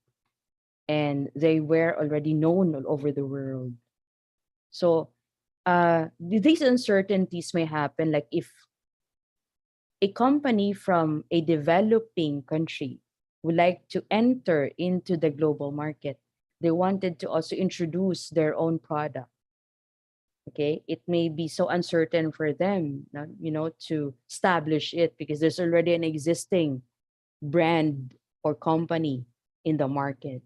and they were already known all over the world. So these uncertainties may happen, like if a company from a developing country would like to enter into the global market. They wanted to also introduce their own product. Okay, it may be so uncertain for them, to establish it because there's already an existing brand or company in the market.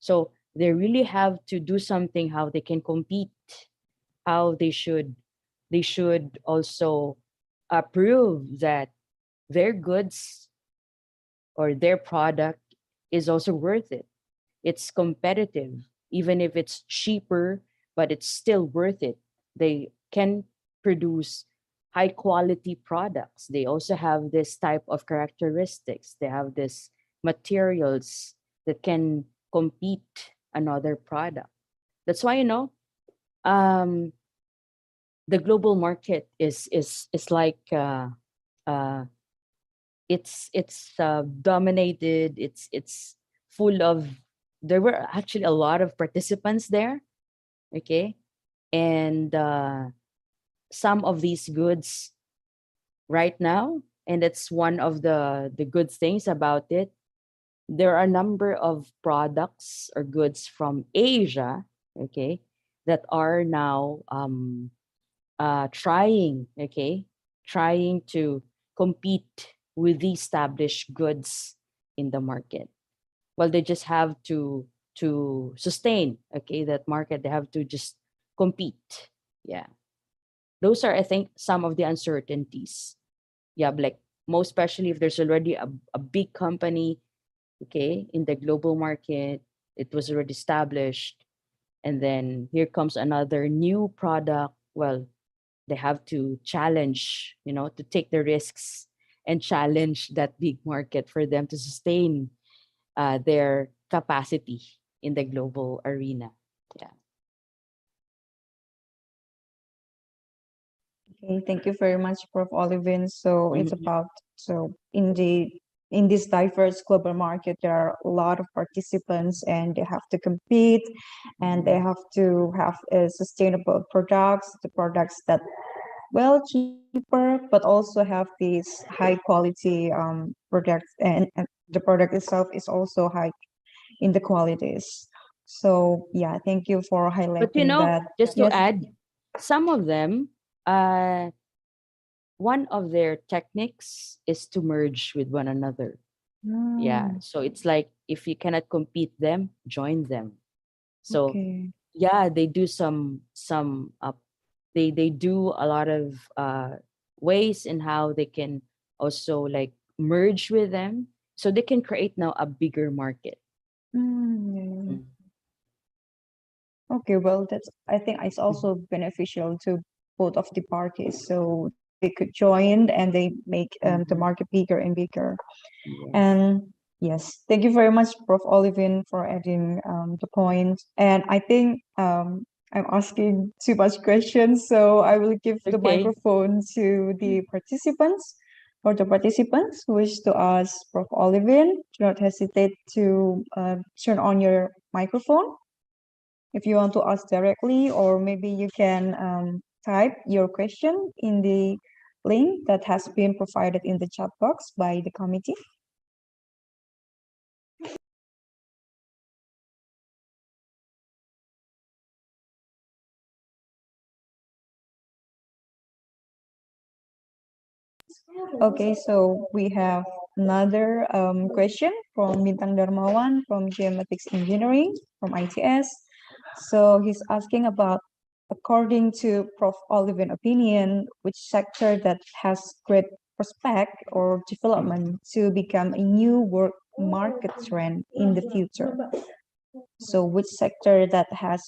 So they really have to do something how they can compete, how they should also prove that their goods or their product is also worth it. It's competitive, even if it's cheaper, but it's still worth it. They can produce high quality products. They also have this type of characteristics. They have this materials that can compete another product. That's why um, the global market is like uh, it's dominated. It's full of, there were actually a lot of participants there, okay, and some of these goods right now, and that's one of the good things about it. There are a number of products or goods from Asia, okay, that are now trying to compete with the established goods in the market. Well, they just have to sustain, okay, that market. They have to just compete. Yeah, those are, I think, some of the uncertainties. Yeah, like most especially if there's already a big company, okay, in the global market. It was already established, and then here comes another new product. Well, they have to challenge, to take the risks and challenge that big market for them to sustain their capacity in the global arena. Yeah. Okay, thank you very much, Prof. Olivin. So it's Mhm. about, so in this diverse global market, there are a lot of participants, and they have to compete, and they have to have sustainable products, the products that well, cheaper, but also have these high quality products, and the product itself is also high in the qualities. So yeah, thank you for But you highlighting know, that. just to Yes. add, some of them, one of their techniques is to merge with one another. Yeah. Mm, So it's like if you cannot compete them, join them. So okay. yeah, they do some they do a lot of ways in how they can also like merge with them so they can create now a bigger market. Yeah. Mm. Okay, well, that's, I think it's Mhm. also beneficial to both of the parties. So they could join and they make the Mhm. market bigger and bigger. Yes. And yes, thank you very much, Prof. Olivine, for adding the point. And I think I'm asking too much questions, so I will give the Okay. microphone to the participants. For the participants who wish to ask Prof. Olivine, do not hesitate to turn on your microphone if you want to ask directly, or maybe you can type your question in the link that has been provided in the chat box by the committee. Okay, so we have another question from Bintang Darmawan from Geomatics Engineering from ITS. So he's asking about, according to Prof. Olivine opinion, which sector that has great prospect or development to become a new work market trend in the future? So which sector that has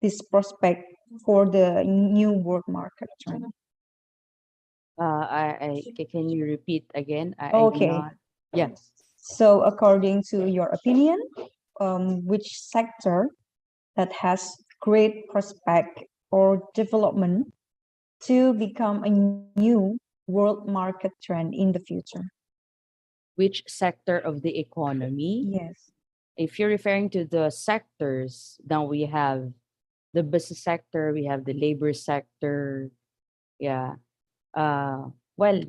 this prospect for the new work market trend? Can you repeat again? I'm Okay, not. Yeah. so according to your opinion, which sector that has great prospect or development to become a new world market trend in the future? Which sector of the economy? Yes. If you're referring to the sectors, now we have the business sector, we have the labor sector. Yeah. Well,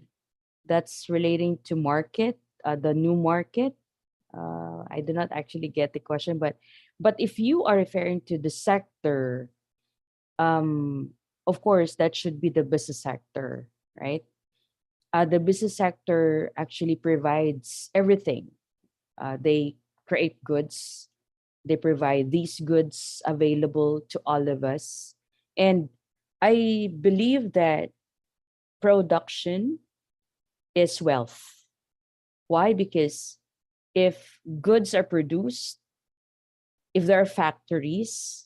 that's relating to market, the new market. I do not actually get the question, but if you are referring to the sector, um, of course that should be the business sector, right? The business sector actually provides everything. They create goods. They provide these goods available to all of us, and I believe that production is wealth. Why? Because if goods are produced, if there are factories,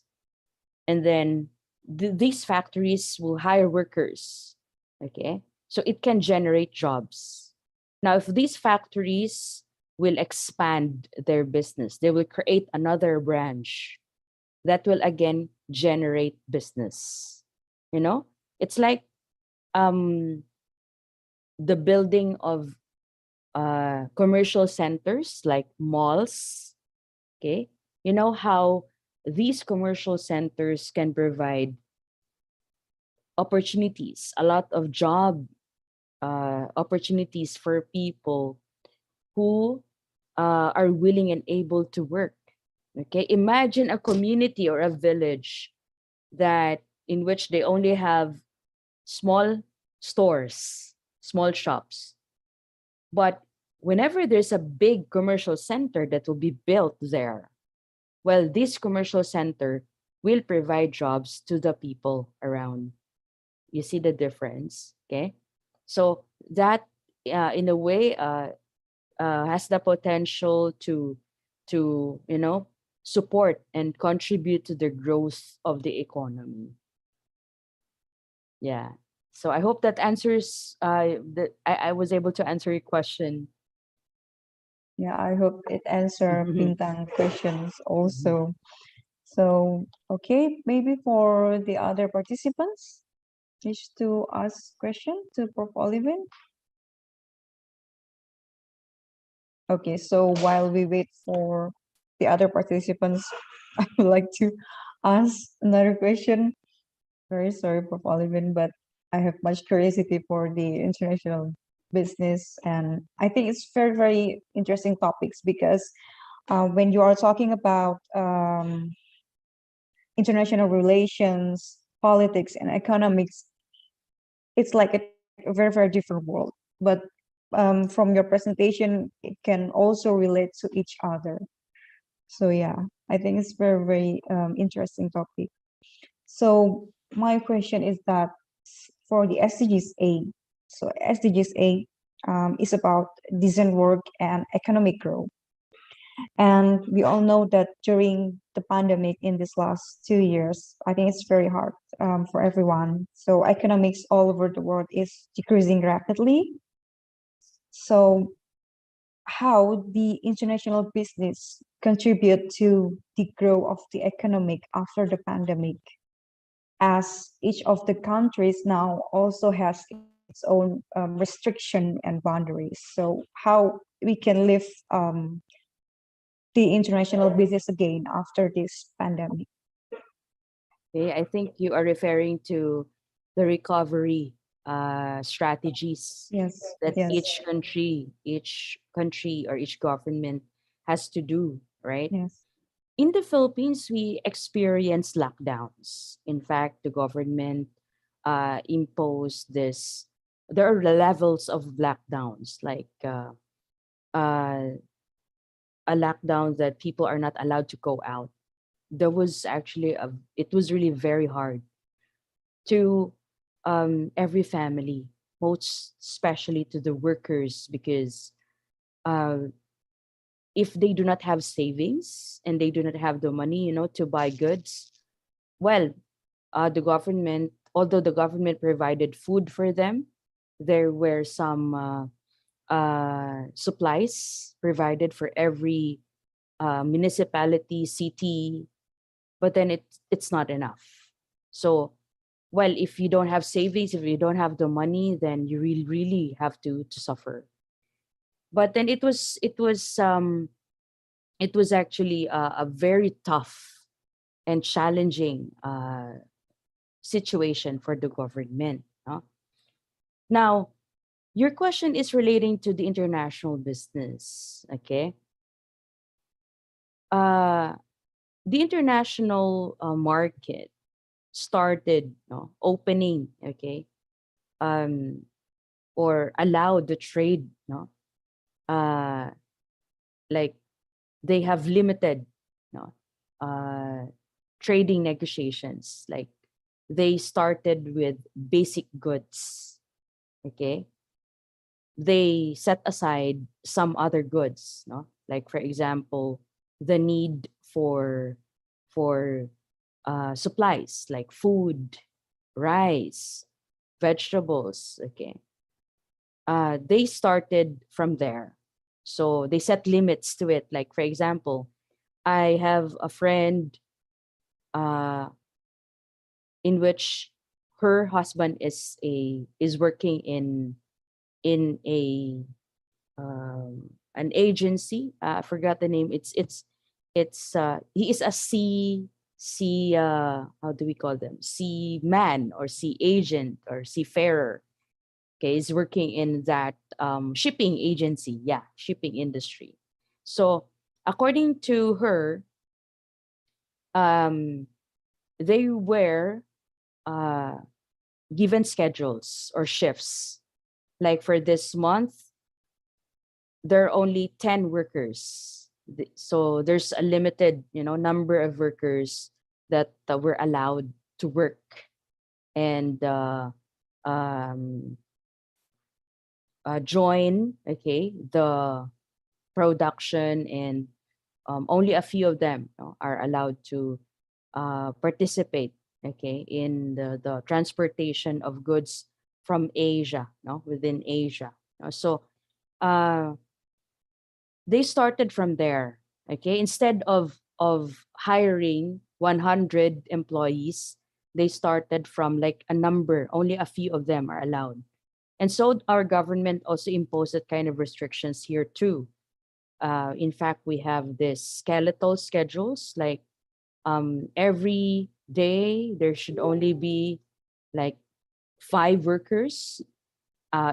and then these factories will hire workers, okay? So it can generate jobs. Now, if these factories will expand their business, they will create another branch that will again generate business. You know, it's like um, the building of commercial centers like malls. Okay, you know how these commercial centers can provide opportunities, a lot of job opportunities for people who are willing and able to work. Okay, imagine a community or a village that in which they only have small stores, small shops. But whenever there's a big commercial center that will be built there, well, this commercial center will provide jobs to the people around. You see the difference, okay? So that, in a way, has the potential to support and contribute to the growth of the economy. Yeah. So I hope that answers that I was able to answer your question. Yeah, I hope it answer Mhm. Bintang questions Mhm. also. So, okay, maybe for the other participants, wish to ask question to Prof. Olivin. Okay, so while we wait for the other participants, I would like to ask another question. Very sorry, Prof. Olivin, but I have much curiosity for the international business, and I think it's very, very interesting topics because when you are talking about international relations, politics, and economics, it's like a very, very different world. But from your presentation, it can also relate to each other. So yeah, I think it's very, very interesting topic. So my question is that for the SDGs 8, so SDGs 8 is about decent work and economic growth. And we all know that during the pandemic in this last 2 years, I think it's very hard for everyone. So economics all over the world is decreasing rapidly. So how the international business contribute to the growth of the economic after the pandemic, as each of the countries now also has its own restriction and boundaries. So how we can live the international business again after this pandemic. Okay, I think you are referring to the recovery strategies Yes, that yes, each country or each government has to do, right? yes, In the Philippines, we experience lockdowns. In fact, the government imposed this. There are levels of lockdowns, like uh, a lockdown that people are not allowed to go out. There was actually it was really very hard to every family, most especially to the workers, because uh, if they do not have savings and they do not have the money, to buy goods, well, the government, although the government provided food for them, there were some supplies provided for every municipality, city, but then it's not enough. So, well, if you don't have savings, if you don't have the money, then you really have to suffer. But then it was actually a very tough and challenging situation for the government. No? Now, your question is relating to the international business. Okay. Uh, the international market started, opening, okay, um, or allowed the trade, uh, like they have limited, no, trading negotiations. Like they started with basic goods, okay. They set aside some other goods, like for example, the need for supplies like food, rice, vegetables. Okay, they started from there, so they set limits to it. Like for example, I have a friend uh, in which her husband is working in a an agency. I forgot the name. It's he is a sea how do we call them? Sea man or sea agent or seafarer. Okay, he's working in that shipping agency. Yeah, shipping industry. So according to her, um, they were uh, given schedules or shifts. Like for this month, there are only 10 workers. So there's a limited, number of workers that were allowed to work and um, join, okay, the production, and only a few of them, are allowed to participate, okay, in the transportation of goods from Asia, within Asia. So uh, they started from there. Okay, instead of hiring 100 employees, they started from like a number, only a few of them are allowed. And so our government also imposed that kind of restrictions here too. In fact, we have this skeletal schedules, like every day there should only be like 5 workers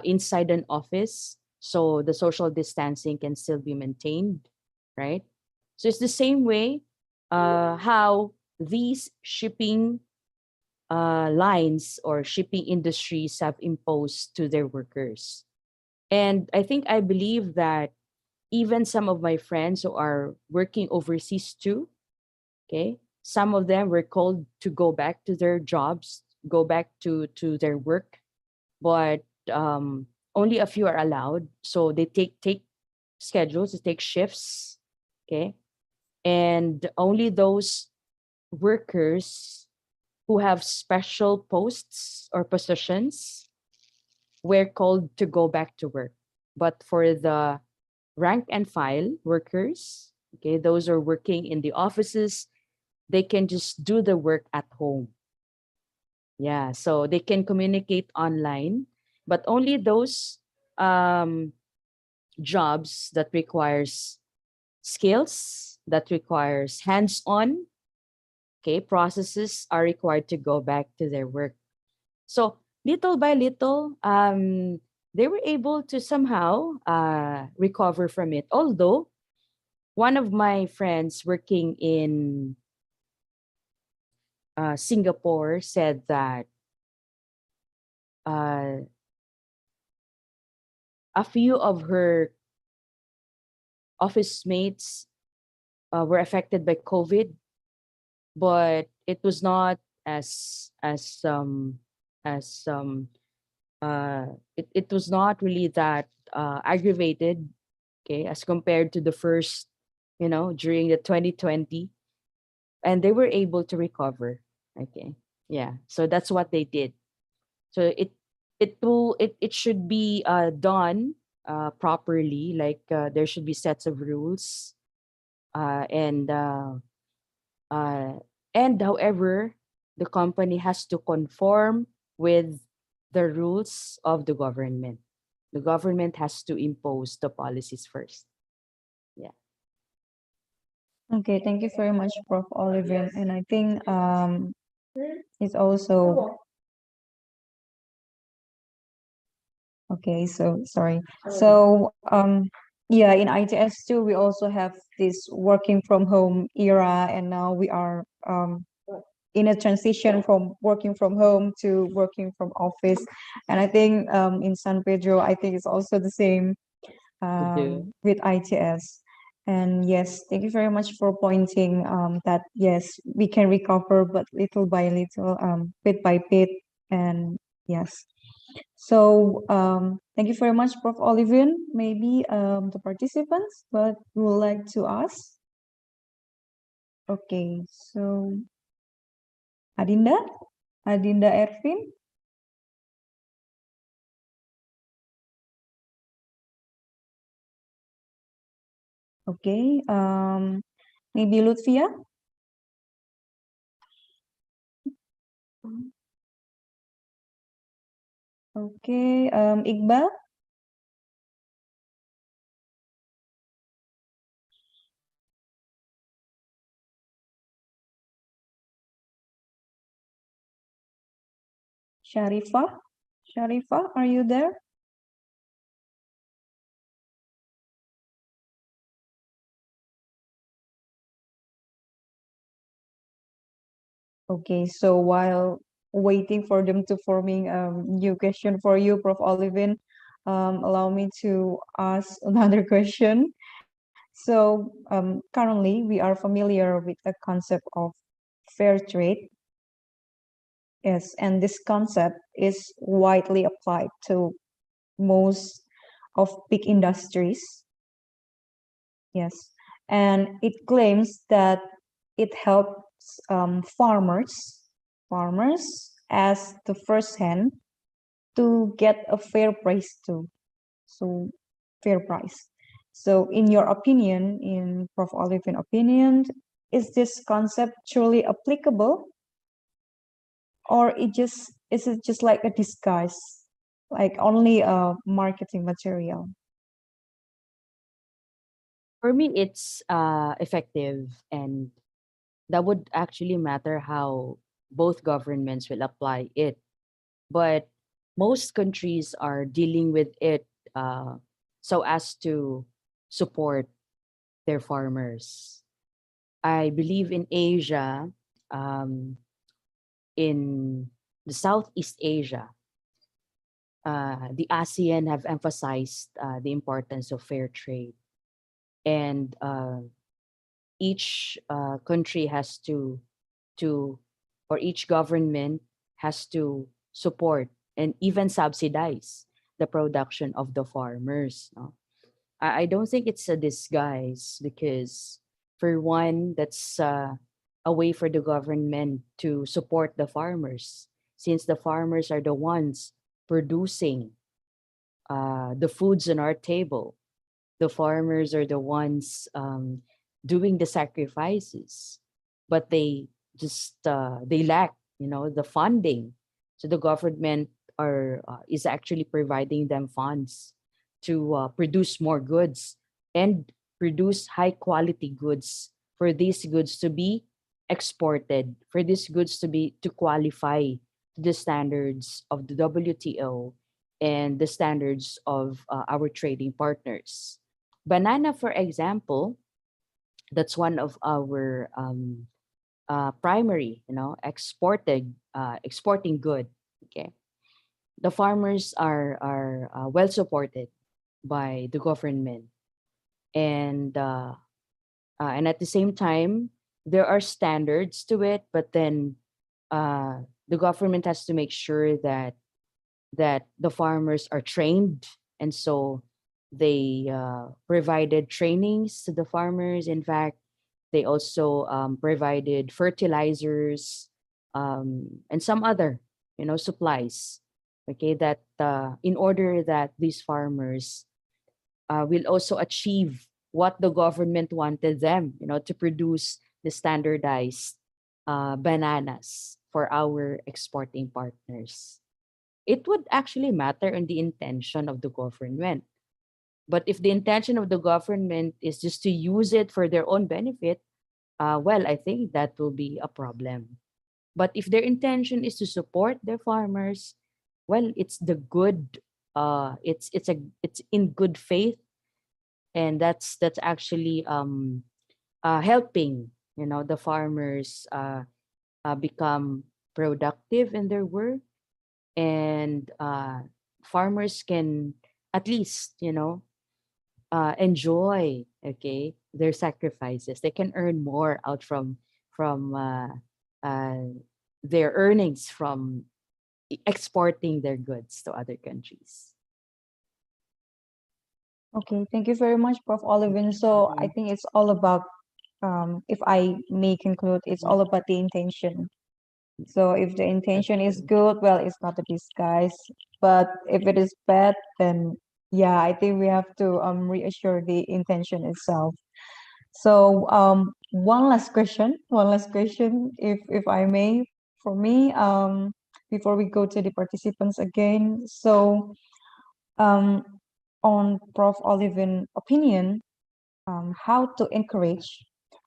inside an office, so the social distancing can still be maintained, right? So it's the same way how these shipping lines or shipping industries have imposed to their workers. And I believe that even some of my friends who are working overseas too, okay, some of them were called to go back to their jobs, go back to their work, but only a few are allowed. So they take schedules, they take shifts, okay, and only those workers who have special posts or positions were called to go back to work. But for the rank and file workers, okay, those are working in the offices, they can just do the work at home. Yeah, so they can communicate online, but only those um, jobs that requires skills, that requires hands-on, okay, processes are required to go back to their work. So little by little, they were able to somehow recover from it. Although one of my friends working in Singapore said that uh, a few of her office mates were affected by COVID, but it was not as it was not really that aggravated, okay, as compared to the first, during the 2020, and they were able to recover. Okay, yeah, so that's what they did. So it should be done properly, like there should be sets of rules, uh, and uh, uh, and however, the company has to conform with the rules of the government. The government has to impose the policies first. Yeah. Okay, thank you very much, Prof. Olivine. And I think it's also okay. So sorry. So yeah, in ITS too, we also have this working from home era, and now we are in a transition from working from home to working from office. And I think in San Pedro, I think it's also the same To do. with ITS. And yes, thank you very much for pointing that yes, we can recover, but little by little, bit by bit. And yes. So thank you very much, Prof. Olivine. Maybe the participants, but we would like to ask. Okay, so Adinda, Adinda Ervin. Okay, maybe Lutfia. Okay, Iqbal. Sharifah. Sharifah, are you there? Okay, so while waiting for them to forming new question for you, Prof. Olivine, allow me to ask another question. So currently we are familiar with the concept of fair trade. Yes, and this concept is widely applied to most of big industries. Yes, and it claims that it helps farmers as the first hand to get a fair price too. So fair price. So in your opinion, in Prof. Olivine opinion, is this concept truly applicable, or is it just like a disguise, like only a marketing material? For me, it's effective, and that would actually matter how both governments will apply it. But most countries are dealing with it so as to support their farmers. I believe in Asia, um, in the Southeast Asia, the ASEAN have emphasized the importance of fair trade, and each country has to or each government has to support and even subsidize the production of the farmers. No? I don't think it's a disguise because, for one, that's a way for the government to support the farmers, since the farmers are the ones producing the foods on our table. The farmers are the ones doing the sacrifices, but they just they lack, the funding. So the government are is actually providing them funds to produce more goods and produce high quality goods for these goods to be exported, for these goods to qualify to the standards of the WTO and the standards of our trading partners. Banana, for example, that's one of our primary, exporting good. Okay, the farmers are well supported by the government, and at the same time there are standards to it, but then the government has to make sure that the farmers are trained, and so they provided trainings to the farmers. In fact, they also provided fertilizers and some other supplies, okay, that in order that these farmers will also achieve what the government wanted them, to produce the standardized bananas for our exporting partners. It would actually matter on the intention of the government. But if the intention of the government is just to use it for their own benefit, well, I think that will be a problem. But if their intention is to support their farmers, well, it's the good. It's in good faith, and that's actually helping the farmers become productive in their work, and farmers can at least enjoy, okay, their sacrifices. They can earn more out from uh, their earnings from exporting their goods to other countries. Okay, thank you very much, Prof. Olivine. So I think it's all about, if I may conclude, it's all about the intention. So if the intention is good, well, it's not a disguise. But if it is bad, then yeah, I think we have to reassure the intention itself. So one last question, if I may, for me, before we go to the participants again. So um, on Prof. Olivine opinion, how to encourage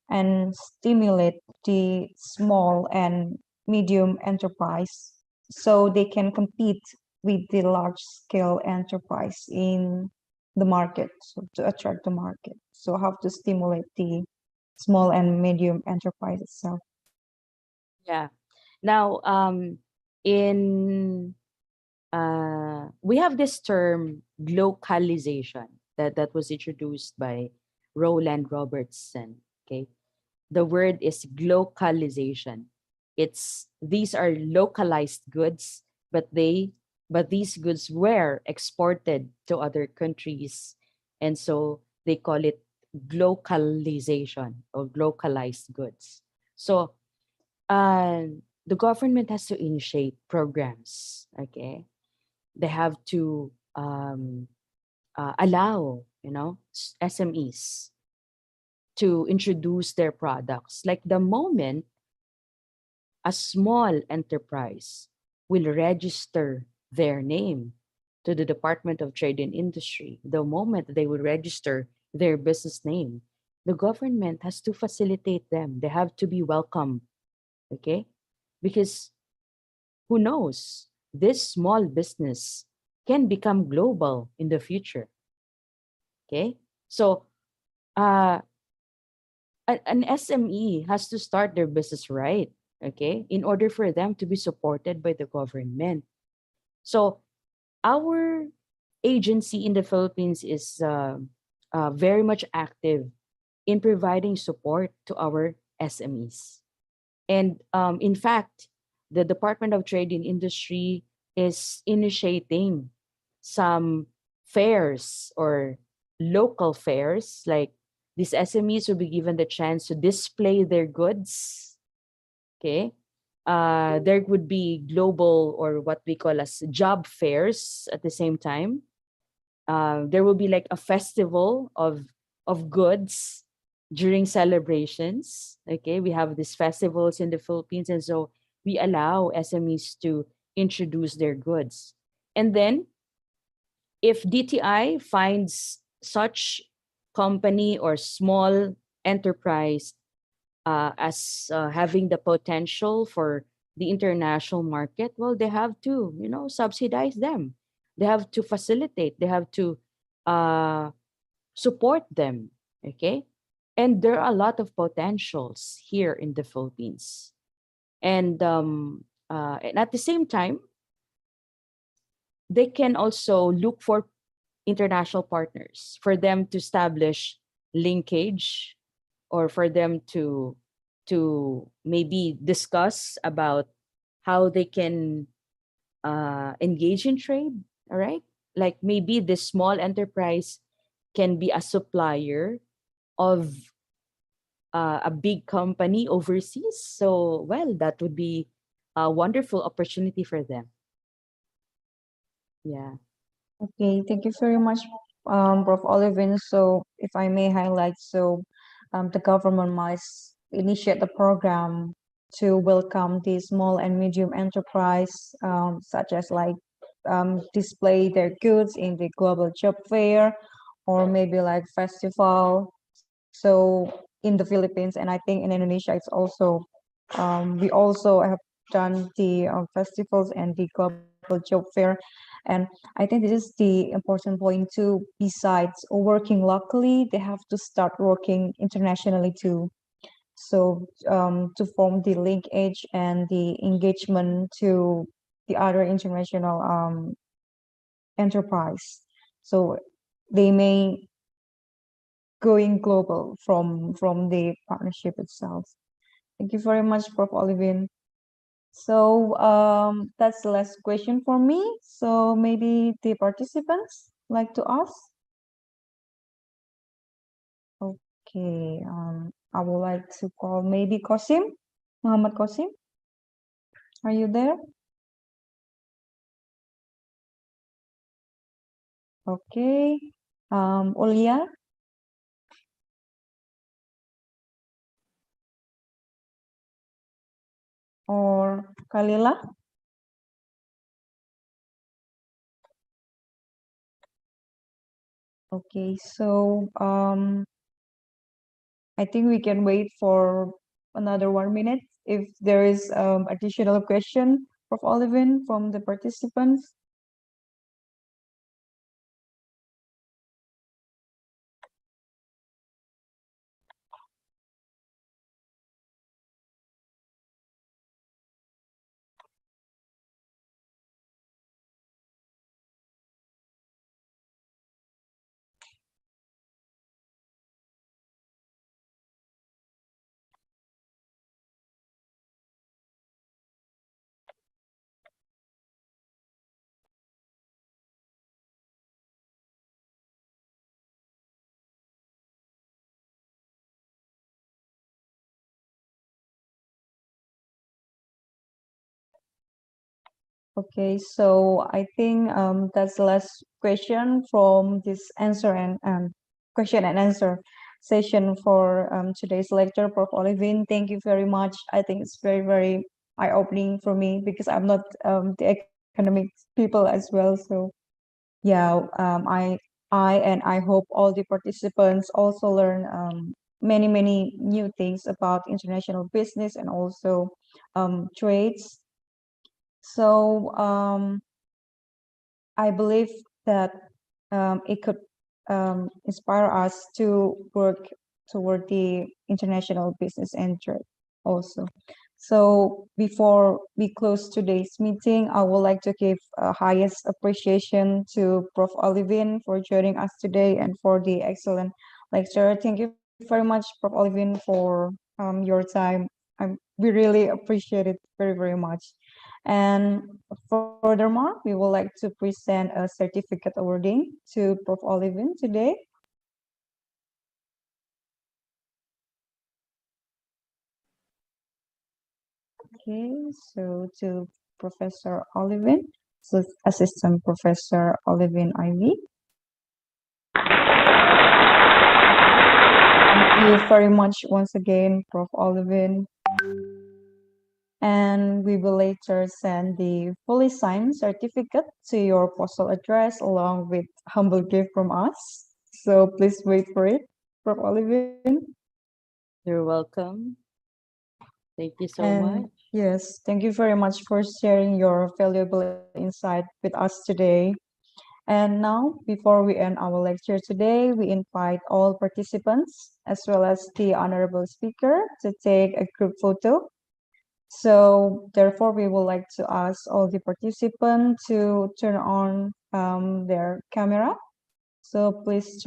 and stimulate the small and medium enterprise so they can compete with the large scale enterprise in the market, so to attract the market. So how to stimulate the small and medium enterprise itself. Yeah. Now, in we have this term localization that was introduced by Roland Robertson. Okay, the word is glocalization. It's these are localized goods, but these goods were exported to other countries, and so they call it glocalization or localized goods. So the government has to initiate programs. Okay, they have to allow SMEs to introduce their products. Like the moment a small enterprise will register their name to the Department of Trade and Industry, the moment they will register their business name, the government has to facilitate them. They have to be welcome, okay? Because who knows? this small business can become global in the future. Okay. So uh, an SME has to start their business right. Okay. In order for them to be supported by the government. So our agency in the Philippines is very much active in providing support to our SMEs. And in fact, the Department of Trade and Industry is initiating some fairs or local fairs. Like these SMEs will be given the chance to display their goods. Okay. There would be global or what we call as job fairs at the same time. There will be like a festival of goods during celebrations. Okay, we have these festivals in the Philippines, and so we allow SMEs to introduce their goods. And then, if DTI finds such company or small enterprise as having the potential for the international market, well, they have to, subsidize them. They have to facilitate. They have to uh, support them. Okay, and there are a lot of potentials here in the Philippines, and at the same time, they can also look for international partners for them to establish linkage or for them to maybe discuss about how they can engage in trade. All right, like maybe this small enterprise can be a supplier of a big company overseas. So well, that would be a wonderful opportunity for them. Yeah. Okay, thank you very much, Prof. Olivine. So, if I may highlight, so the government must initiate the program to welcome the small and medium enterprise, such as like display their goods in the global job fair, or maybe like festival. So in the Philippines, and I think in Indonesia, it's also we also have done the festivals and the global job fair. And I think this is the important point too. Besides working locally, they have to start working internationally too. So to form the linkage and the engagement to the other international enterprise. So they may going global from the partnership itself. Thank you very much, Prof. Olivine. So that's the last question for me. So maybe the participants like to ask. Okay, I would like to call maybe Kosim, Muhammad Kosim. Are you there? Okay. Ulia or Kalila? Okay, so I think we can wait for another 1 minute if there is additional question of Olivine from the participants. Okay, so I think that's the last question from this answer and question and answer session for today's lecture, Prof. Olivine. Thank you very much. I think it's very, very eye-opening for me because I'm not the economic people as well. So yeah, I hope all the participants also learn many, many new things about international business and also trades. So I believe that it could inspire us to work toward the international business and trade also. So before we close today's meeting, I would like to give highest appreciation to Prof. Olivine for joining us today and for the excellent lecture. Thank you very much, Prof. Olivine, for your time. We really appreciate it very, very much. And furthermore, we would like to present a certificate awarding to Prof. Olivine today. Okay, so to Professor Olivine, so Assistant Professor Olivine Ivy. Thank you very much once again, Prof. Olivine. And we will later send the fully signed certificate to your postal address along with humble gift from us. So please wait for it, Prof. Olivine. You're welcome. Thank you so And much. yes, thank you very much for sharing your valuable insight with us today. And now, before we end our lecture today, we invite all participants, as well as the honorable speaker, to take a group photo. So therefore, we would like to ask all the participants to turn on their camera. So please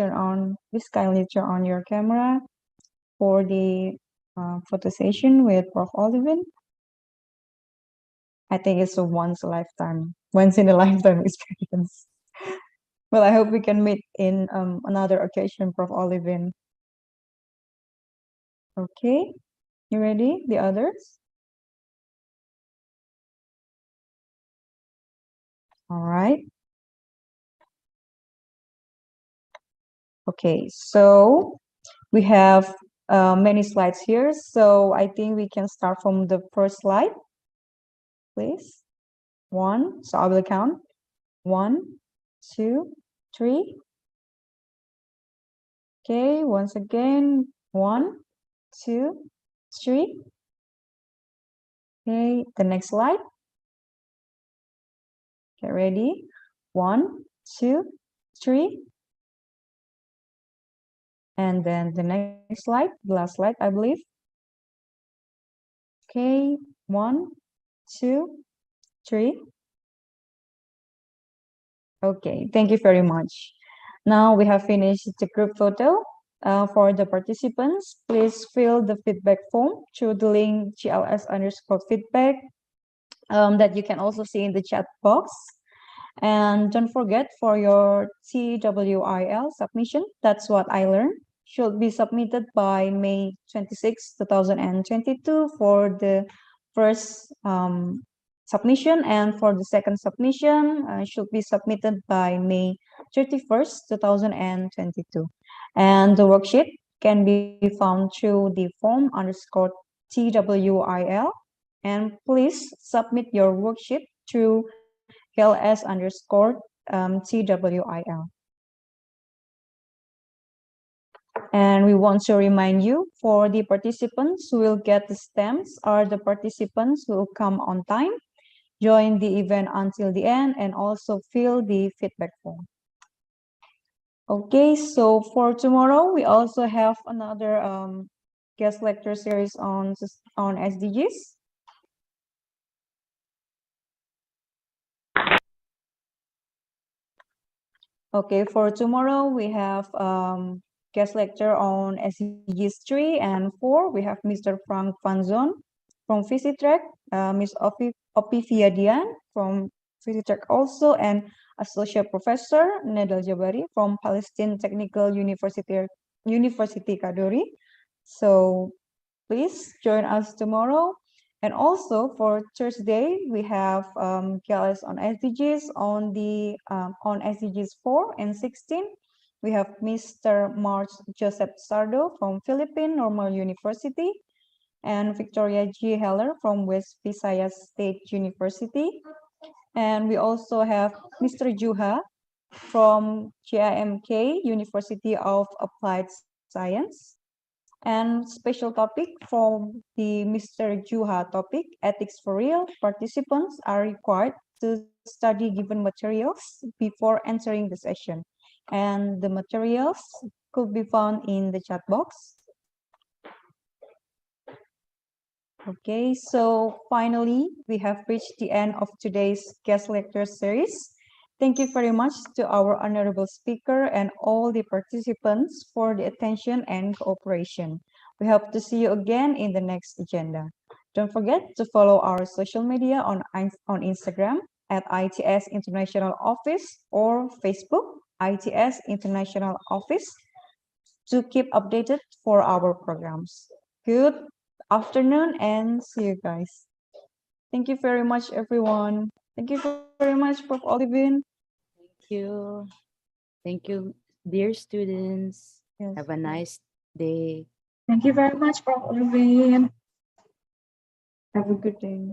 kindly turn on your camera for the photo session with Prof. Olivine. I think it's a once in a lifetime experience. Well, I hope we can meet in another occasion, Prof. Olivine. Okay, you ready? The others? All right. Okay, so we have many slides here. So I think we can start from the first slide, please. One, so I will count. 1, 2, 3. Okay, once again, 1, 2, 3. Okay, the next slide. Get ready. 1, 2, 3. And then the next slide, the last slide, I believe. Okay, 1, 2, 3. Okay, thank you very much. Now we have finished the group photo. For the participants, please fill the feedback form through the link GLS_feedback that you can also see in the chat box. And don't forget for your TWIL submission, that's what I learned, should be submitted by May 26, 2022 for the first submission, and for the second submission should be submitted by May 31st, 2022. And the worksheet can be found through the form_TWIL, and please submit your worksheet through GLS_TWIL. And we want to remind you, for the participants who will get the stamps are the participants who come on time, join the event until the end, and also fill the feedback form. Okay, so for tomorrow, we also have another guest lecture series on SDGs. Okay, for tomorrow, we have guest lecture on SDGs 3 and 4. We have Mr. Frank Vanzon from Visitrack, Ms. Opivia Dian from Visitrack also, and Associate Professor Nedal Jabari from Palestine Technical University Kaduri. So please join us tomorrow. And also for Thursday, we have GLS on SDGs on SDGs 4 and 16. We have Mr. March Joseph Sardo from Philippine Normal University and Victoria G. Heller from West Visayas State University. And we also have Mr. Juha from GIMK University of Applied Science. And special topic from the Mr. Juha topic, ethics for real. Participants are required to study given materials before entering the session. And the materials could be found in the chat box. Okay, so finally, we have reached the end of today's guest lecture series. Thank you very much to our honorable speaker and all the participants for the attention and cooperation. We hope to see you again in the next agenda. Don't forget to follow our social media on Instagram at ITS International Office or Facebook ITS International Office to keep updated for our programs. Good afternoon and see you guys. Thank you very much, everyone. Thank you very much, Prof. Olivine. Thank you. Thank you, dear students. Yes. Have a nice day. Thank you very much, Prof. Olivine. Have a good day.